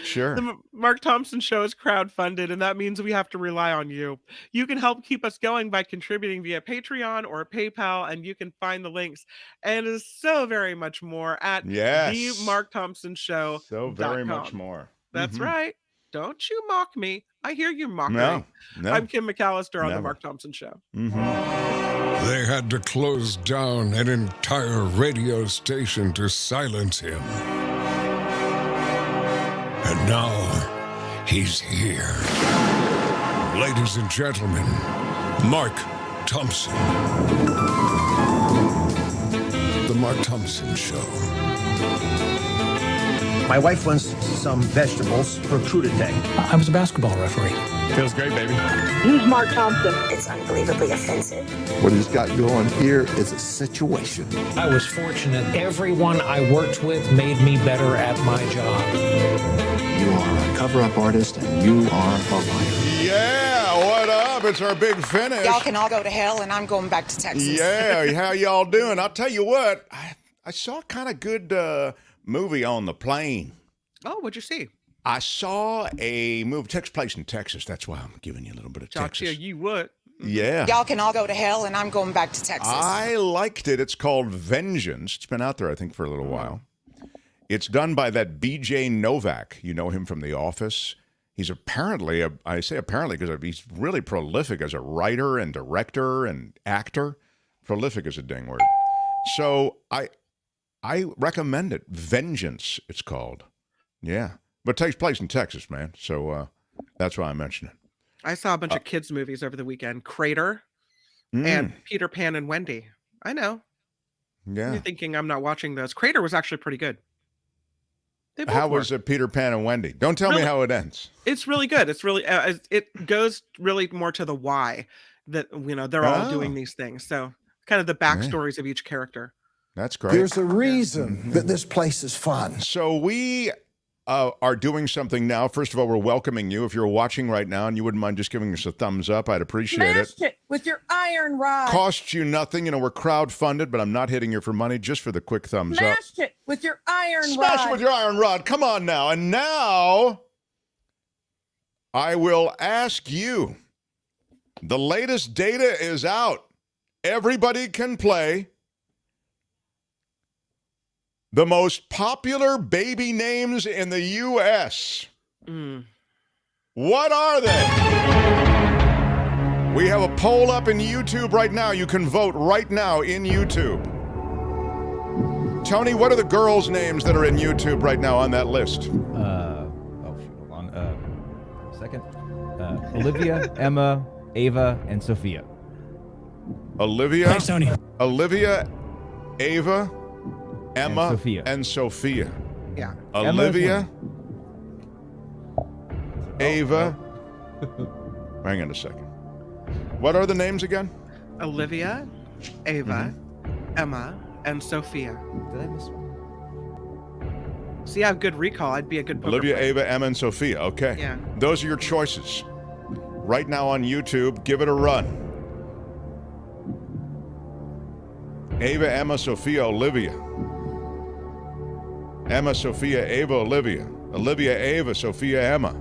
Sure. The Mark Thompson Show is crowdfunded, and that means we have to rely on you. You can help keep us going by contributing via Patreon or PayPal, and you can find the links and is so very much more at the Mark Thompson Show. So very much more. That's right. Don't you mock me. I hear you mock me. No. I'm Kim McAllister on the Mark Thompson Show. They had to close down an entire radio station to silence him. And now, he's here. Ladies and gentlemen, Mark Thompson. The Mark Thompson Show. My wife wants some vegetables for crudité. I was a basketball referee. Feels great, baby. Use Mark Thompson. It's unbelievably offensive. What he's got going here is a situation. I was fortunate. Everyone I worked with made me better at my job. You are a cover-up artist, and you are a liar. Yeah, what up? It's our big finish. Y'all can all go to hell, and I'm going back to Texas. Yeah, how y'all doing? I'll tell you what, I saw a kind of good movie on the plane. Oh, what'd you see? I saw a movie takes place in Texas. That's why I'm giving you a little bit of Texas. You would. Yeah. Y'all can all go to hell, and I'm going back to Texas. I liked it. It's called Vengeance. It's been out there, I think, for a little while. It's done by that B.J. Novak. You know him from The Office. He's apparently, I say apparently because he's really prolific as a writer and director and actor. Prolific is a dang word. So I recommend it. Vengeance, it's called. Yeah. But it takes place in Texas, man. So that's why I mentioned it. I saw a bunch of kids' movies over the weekend. Crater and Peter Pan and Wendy. I know. Yeah. You're thinking I'm not watching those. Crater was actually pretty good. How was it, Peter Pan and Wendy? Don't tell me how it ends. It's really good. It's really it goes really more to the why that they're all doing these things. So kind of the backstories of each character. That's great. There's a reason that this place is fun. So we are doing something now. First of all, we're welcoming you. If you're watching right now and you wouldn't mind just giving us a thumbs up, I'd appreciate it. Smash it with your iron rod. Costs you nothing. We're crowdfunded, but I'm not hitting you for money, just for the quick thumbs up. Smash it with your iron rod. Smash it with your iron rod. Come on now. And now I will ask you. The latest data is out. Everybody can play. The most popular baby names in the U.S. What are they? We have a poll up in YouTube right now. You can vote right now in YouTube. Tony, what are the girls' names that are in YouTube right now on that list? Hold on. A second. Olivia, Emma, Ava, and Sophia. Olivia. Thanks, Tony. Olivia, Ava, Emma, and Sophia. Yeah. Olivia, Ava. Hang on a second. What are the names again? Olivia, Ava, Emma, and Sophia. Did I miss one? See, I have good recall. I'd be a good poker Olivia, player. Ava, Emma, and Sophia. Okay. Yeah. Those are your choices. Right now on YouTube, give it a run. Ava, Emma, Sophia, Olivia. Emma, Sophia, Ava, Olivia. Olivia, Ava, Sophia, Emma.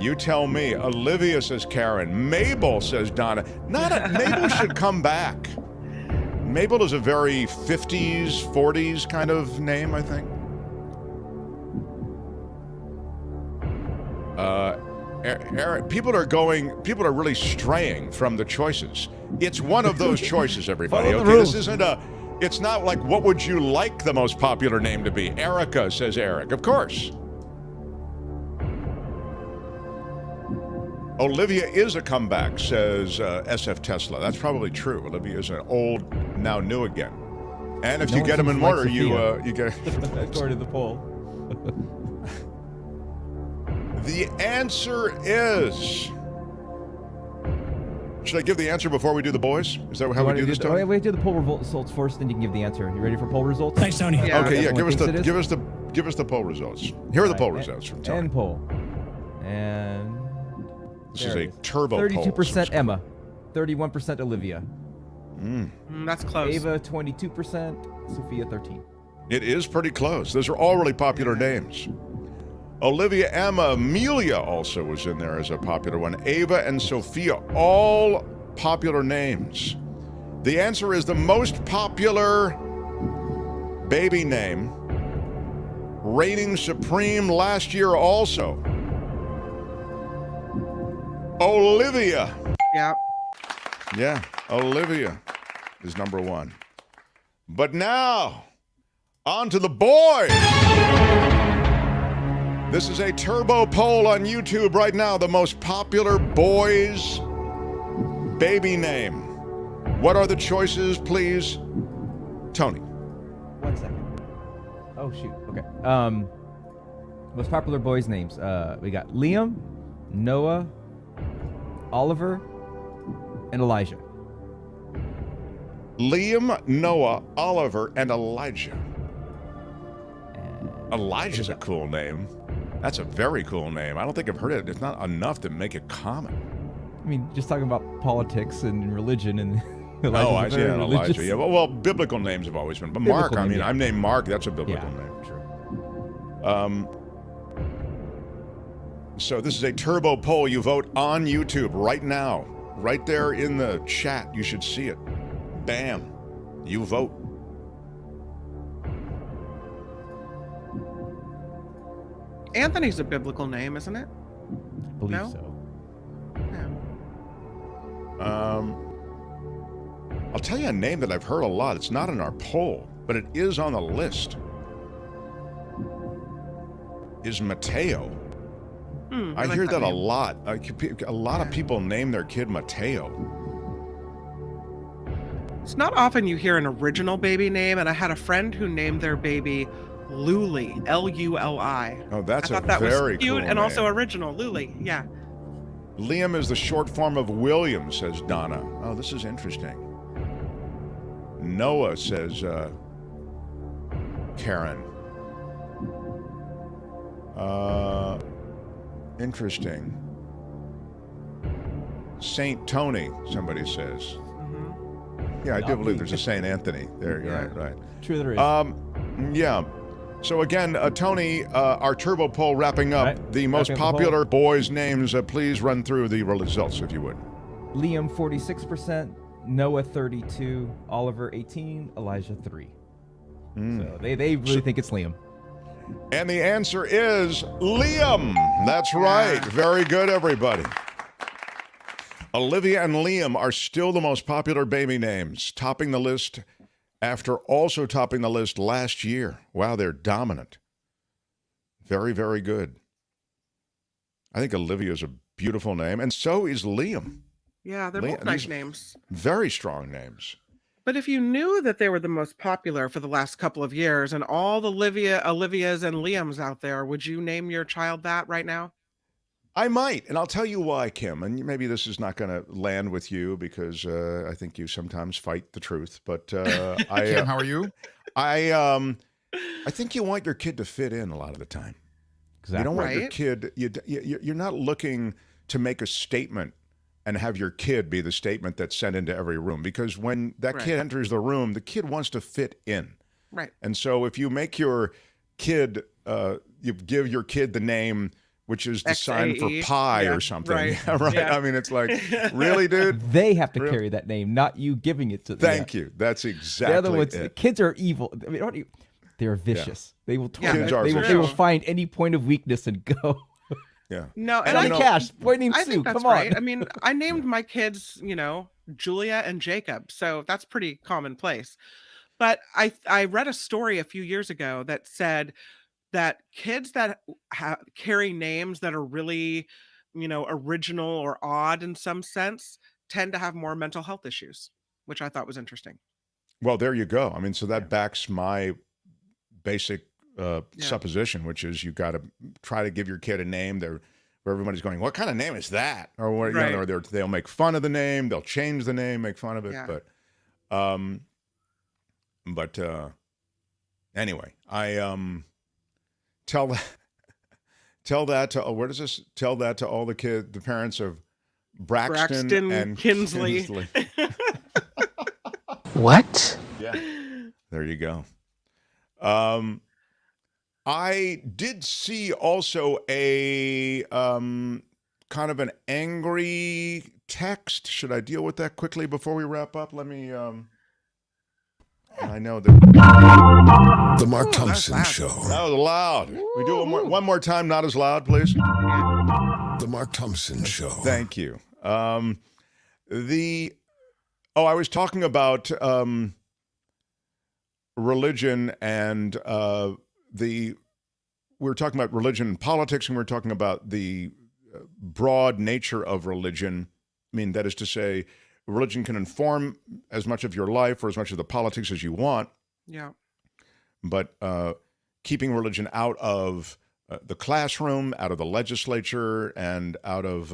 You tell me. Olivia says Karen. Mabel says Donna. Mabel should come back. Mabel is a very 50s, 40s kind of name, I think. Eric, people are really straying from the choices. It's one of those choices, everybody. Okay, it's not like, what would you like the most popular name to be? Erica, says Eric. Of course. Olivia is a comeback, says SF Tesla. That's probably true. Olivia is an old, now new again. And if you get them in order, you get... According to the poll. The answer is... Should I give the answer before we do the boys? Is that how we do this, Tony? Wait, do the poll results first, then you can give the answer. You ready for poll results? Thanks, Tony. Yeah. Okay, yeah. Give us the poll results. Here are the poll results from Tony. And poll. And this is a turbo poll. 32% Emma, 31% Olivia. That's close. Ava 22%, Sophia 13%. It is pretty close. Those are all really popular names. Olivia, Emma, Amelia also was in there as a popular one. Ava and Sophia, all popular names. The answer is the most popular baby name, reigning supreme last year also. Olivia. Yeah. Yeah, Olivia is number one. But now, on to the boys. This is a turbo poll on YouTube right now. The most popular boys' baby name. What are the choices, please? Tony. 1 second. Oh, shoot. Okay. Most popular boys' names. We got Liam, Noah, Oliver, and Elijah. Liam, Noah, Oliver, and Elijah. Elijah's a cool name. That's a very cool name. I don't think I've heard it. It's not enough to make it common. I mean, just talking about politics and religion and I see. Elijah. Yeah. Well, biblical names have always been. But Mark, I'm named Mark. That's a biblical name. True. So this is a turbo poll. You vote on YouTube right now. Right there in the chat. You should see it. Bam. You vote. Anthony's a biblical name, isn't it? I believe so. Yeah. I'll tell you a name that I've heard a lot. It's not in our poll, but it is on the list. Is Mateo. I hear that a lot. A lot of people name their kid Mateo. It's not often you hear an original baby name, and I had a friend who named their baby Luli, L-U-L-I. Oh, that's I thought that very was cute cool and also name. original. Luli, yeah. Liam is the short form of William, says Donna. Oh, this is interesting. Noah, says Karen. Interesting. Saint Tony, somebody says. Mm-hmm. Yeah, I do believe there's a Saint Anthony. There, you're right. True, there is. Yeah. So again, Tony, our turbo poll wrapping up. Right. The most popular boys' names. Please run through the results, if you would. Liam, 46%. Noah, 32%. Oliver, 18%. Elijah, 3%. So they really think it's Liam. And the answer is Liam. That's right. Very good, everybody. Olivia and Liam are still the most popular baby names, topping the list after also topping the list last year. Wow, they're dominant. Very, very good. I think Olivia is a beautiful name, and so is Liam. Yeah, they're both nice names. Very strong names. But if you knew that they were the most popular for the last couple of years and all the Olivias and Liams out there, would you name your child that right now? I might, and I'll tell you why, Kim. And maybe this is not going to land with you because I think you sometimes fight the truth. But Kim, how are you? I think you want your kid to fit in a lot of the time. Exactly. You don't want your kid. You're not looking to make a statement and have your kid be the statement that's sent into every room. Because when that kid enters the room, the kid wants to fit in. Right. And so if you make your kid, you give your kid the name, which is the sign for pi or something. Right. Right. Yeah. I mean, it's like, really, dude? They have to carry that name, not you giving it to them. Thank you. That's exactly They're the ones, it. Kids are evil. I mean, they're vicious. Yeah. They will they will find any point of weakness and go. Yeah. No, and I Cash, boy named I Sue. think that's Come on. right. I mean, I named my kids, Julia and Jacob, so that's pretty commonplace. But I read a story a few years ago that said that kids that carry names that are really, original or odd in some sense tend to have more mental health issues, which I thought was interesting. Well, there you go. I mean, so that backs my basic supposition, which is you got to try to give your kid a name where everybody's going, what kind of name is that? Or what, or they'll make fun of the name, they'll change the name, make fun of it. Yeah. But anyway, I tell that to where does this tell that to all the parents of Braxton and Kinsley. What? Yeah. There you go. I did see also a kind of an angry text. Should I deal with that quickly before we wrap up? Let me. I know that. The Mark Thompson Show. That was loud. We do it one more time, not as loud, please. The Mark Thompson Show. Thank you. I was talking about religion and we were talking about religion and politics, and we were talking about the broad nature of religion. I mean, that is to say, religion can inform as much of your life or as much of the politics as you want. Yeah. But keeping religion out of the classroom, out of the legislature, and out of,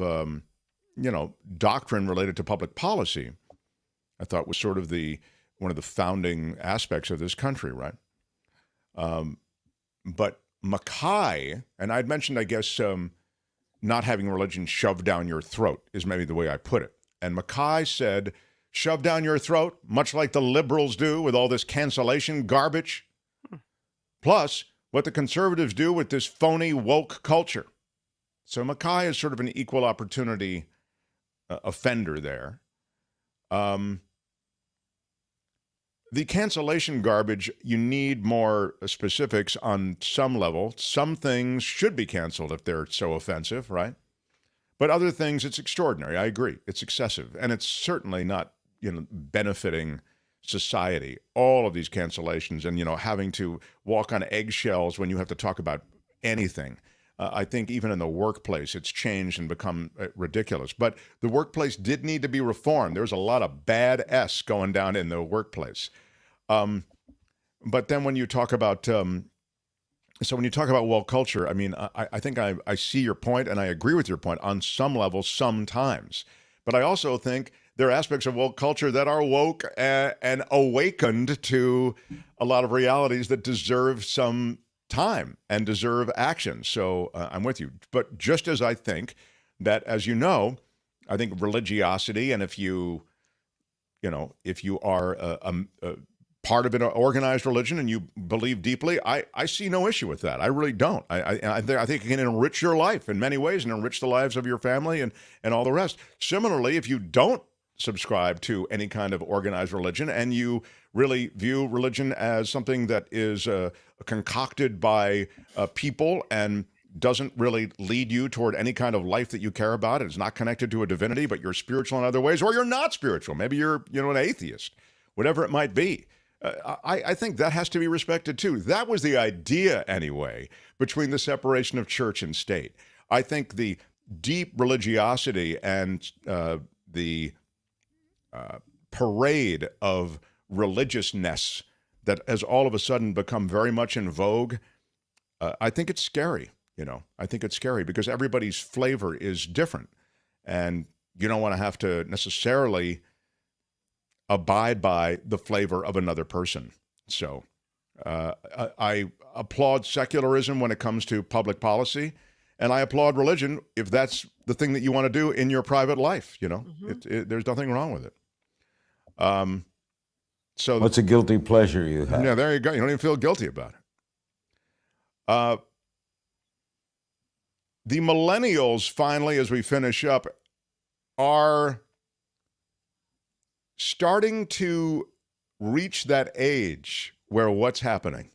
doctrine related to public policy, I thought was sort of one of the founding aspects of this country, right? But Mackay, and I'd mentioned, I guess, not having religion shoved down your throat is maybe the way I put it. And Mackay said, shove down your throat, much like the liberals do with all this cancellation garbage. Plus, what the conservatives do with this phony woke culture. So Mackay is sort of an equal opportunity offender there. The cancellation garbage, you need more specifics on some level. Some things should be canceled if they're so offensive, right? But other things, it's extraordinary. I agree. It's excessive. And it's certainly not, benefiting society. All of these cancellations and, having to walk on eggshells when you have to talk about anything. I think even in the workplace, it's changed and become ridiculous. But the workplace did need to be reformed. There's a lot of bad S going down in the workplace. But then when you talk about, woke culture, I mean, I think I see your point and I agree with your point on some level sometimes. But I also think there are aspects of woke culture that are woke and awakened to a lot of realities that deserve some time and deserve action. So I'm with you. But just as I think that, as I think religiosity, and if you are a part of an organized religion and you believe deeply, I see no issue with that. I really don't. I think it can enrich your life in many ways and enrich the lives of your family and all the rest. Similarly, if you don't subscribe to any kind of organized religion and you really view religion as something that is concocted by people and doesn't really lead you toward any kind of life that you care about, it's not connected to a divinity, but you're spiritual in other ways, or you're not spiritual. Maybe you're an atheist, whatever it might be. I think that has to be respected too. That was the idea anyway, between the separation of church and state. I think the deep religiosity and the parade of religiousness that has all of a sudden become very much in vogue, I think it's scary. I think it's scary because everybody's flavor is different, and you don't want to have to necessarily abide by the flavor of another person. So I applaud secularism when it comes to public policy, and I applaud religion if that's the thing that you want to do in your private life. There's nothing wrong with it. So what's a guilty pleasure you have? Yeah, there you go. You don't even feel guilty about it. The millennials, finally, as we finish up, are starting to reach that age where what's happening?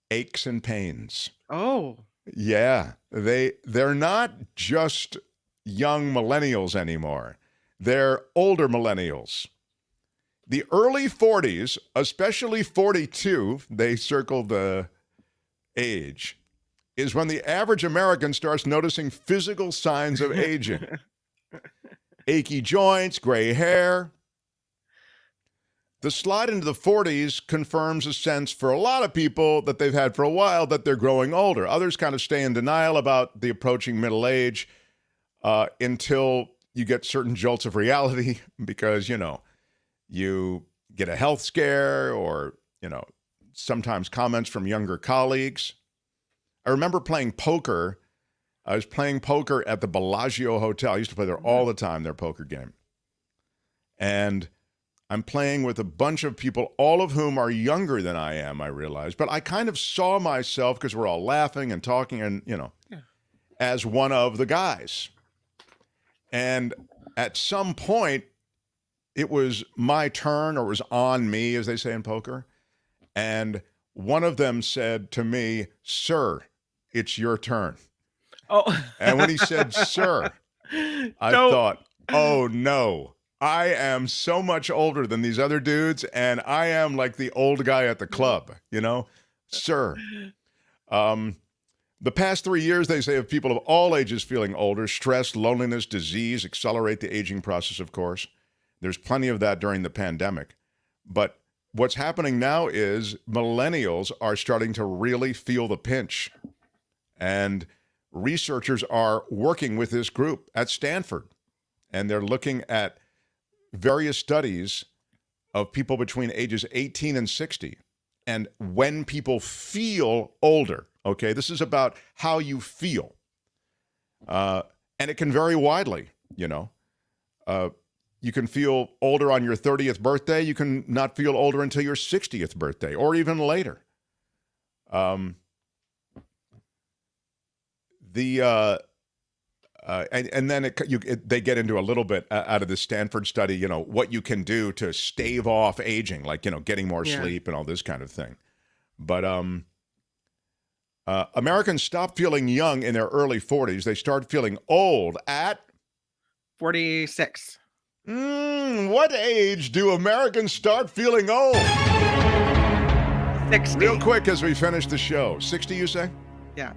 Aches and pains. Oh. Yeah. They're not just young millennials anymore. They're older millennials. The early 40s, especially 42, they circled the age, is when the average American starts noticing physical signs of aging. Achy joints, gray hair. The slide into the 40s confirms a sense for a lot of people that they've had for a while that they're growing older. Others kind of stay in denial about the approaching middle age until you get certain jolts of reality because, you get a health scare or, sometimes comments from younger colleagues. I remember playing poker. I was playing poker at the Bellagio Hotel. I used to play there all the time, their poker game. And I'm playing with a bunch of people, all of whom are younger than I am, I realize. But I kind of saw myself, because we're all laughing and talking and, as one of the guys. And at some point, it was my turn, or it was on me, as they say in poker. And one of them said to me, "Sir, it's your turn." Oh. And when he said, "Sir," I thought, oh no, I am so much older than these other dudes, and I am like the old guy at the club, Sir. The past 3 years, they say, of people of all ages feeling older, stress, loneliness, disease accelerate the aging process, of course. There's plenty of that during the pandemic. But what's happening now is millennials are starting to really feel the pinch. And researchers are working with this group at Stanford. And they're looking at various studies of people between ages 18 and 60. And when people feel older, okay, this is about how you feel. And it can vary widely, You can feel older on your 30th birthday. You can not feel older until your 60th birthday or even later. And then they get into a little bit out of the Stanford study, what you can do to stave off aging, like, getting more sleep and all this kind of thing. But Americans stop feeling young in their early 40s. They start feeling old at 46. What age do Americans start feeling old? 60. Real quick as we finish the show. 60, you say? Yeah.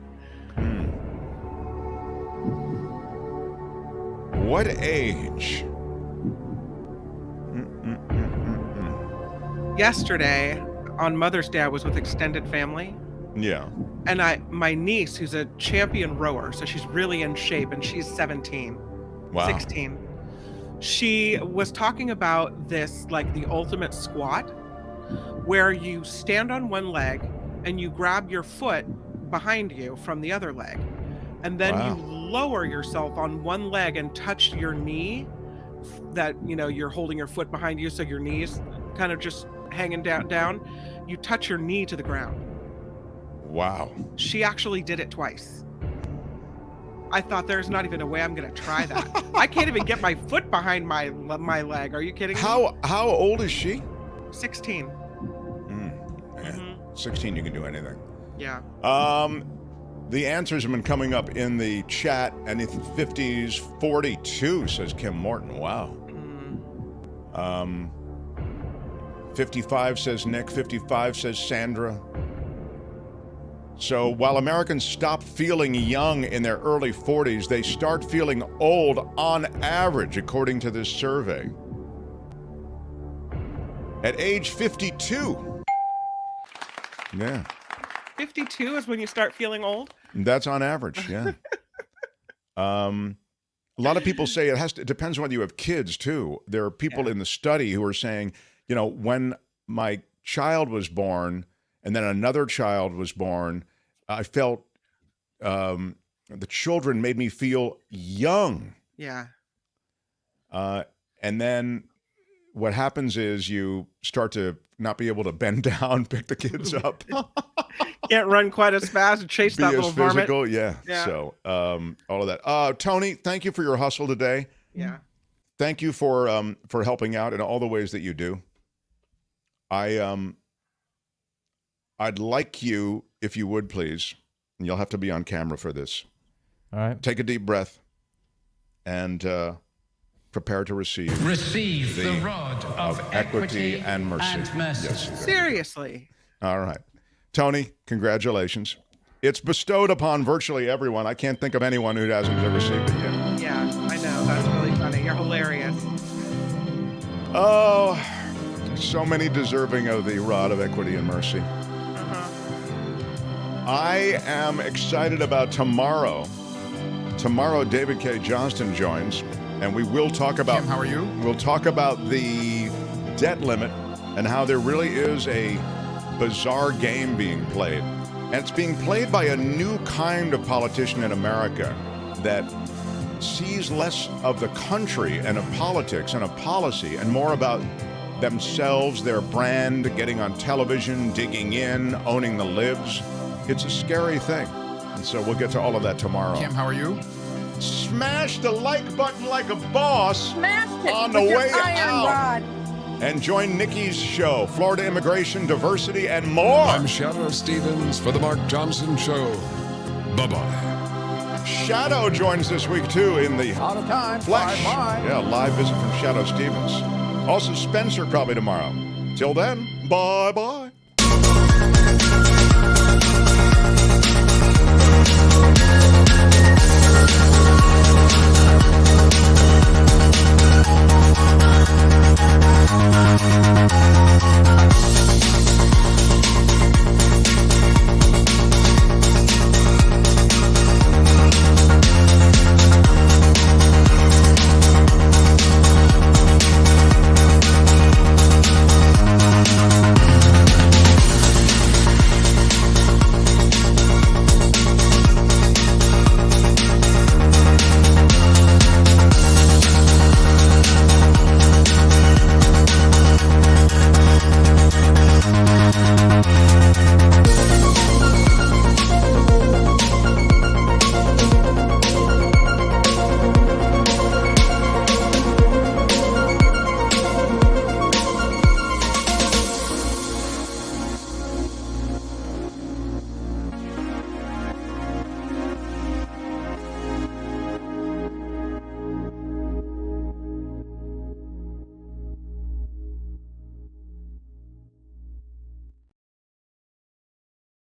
What age? Yesterday, on Mother's Day, I was with extended family. Yeah. And my niece, who's a champion rower, so she's really in shape, and she's 17. Wow. 16. She was talking about this, like the ultimate squat, where you stand on one leg and you grab your foot behind you from the other leg. And then you lower yourself on one leg and touch your knee that, you're holding your foot behind you. So your knee's kind of just hanging down. You touch your knee to the ground. Wow. She actually did it twice. I thought there's not even a way I'm going to try that. I can't even get my foot behind my leg. Are you kidding me? How old is she? 16. 16, you can do anything. Yeah. The answers have been coming up in the chat, and it's 50s 42, says Kim Morton. Wow. 55 says Nick. 55 says Sandra. So while Americans stop feeling young in their early 40s, they start feeling old on average, according to this survey, at age 52. Yeah. 52 is when you start feeling old? That's on average, yeah. A lot of people say it depends on whether you have kids, too. There are people in the study who are saying, when my child was born and then another child was born, I felt the children made me feel young. Yeah. And then what happens is you start to not be able to bend down, pick the kids up. Can't run quite as fast and chase that little varmint. Yeah. So all of that. Tony, thank you for your hustle today. Yeah. Thank you for helping out in all the ways that you do. I'd like you, if you would please, and you'll have to be on camera for this. All right. Take a deep breath and prepare to receive the rod of equity and mercy. Yes, seriously. All right. Tony, congratulations. It's bestowed upon virtually everyone. I can't think of anyone who hasn't received it yet. Yeah, I know. That's really funny. You're hilarious. Oh, so many deserving of the rod of equity and mercy. I am excited about tomorrow. Tomorrow, David K. Johnston joins, and we will talk about... Kim, how are you? We'll talk about the debt limit and how there really is a bizarre game being played. And it's being played by a new kind of politician in America that sees less of the country and of politics and of policy and more about themselves, their brand, getting on television, digging in, owning the libs. It's a scary thing. And so we'll get to all of that tomorrow. Kim, how are you? Smash the like button like a boss. Smashed it on the with your way iron out. rod. And join Nikki's show, Florida Immigration, Diversity, and more. I'm Shadow Stevens for the Mark Johnson Show. Bye-bye. Shadow joins this week, too, in the Out of time. flesh. Bye-bye. Yeah, live visit from Shadow Stevens. Also Spencer probably tomorrow. Till then, bye-bye.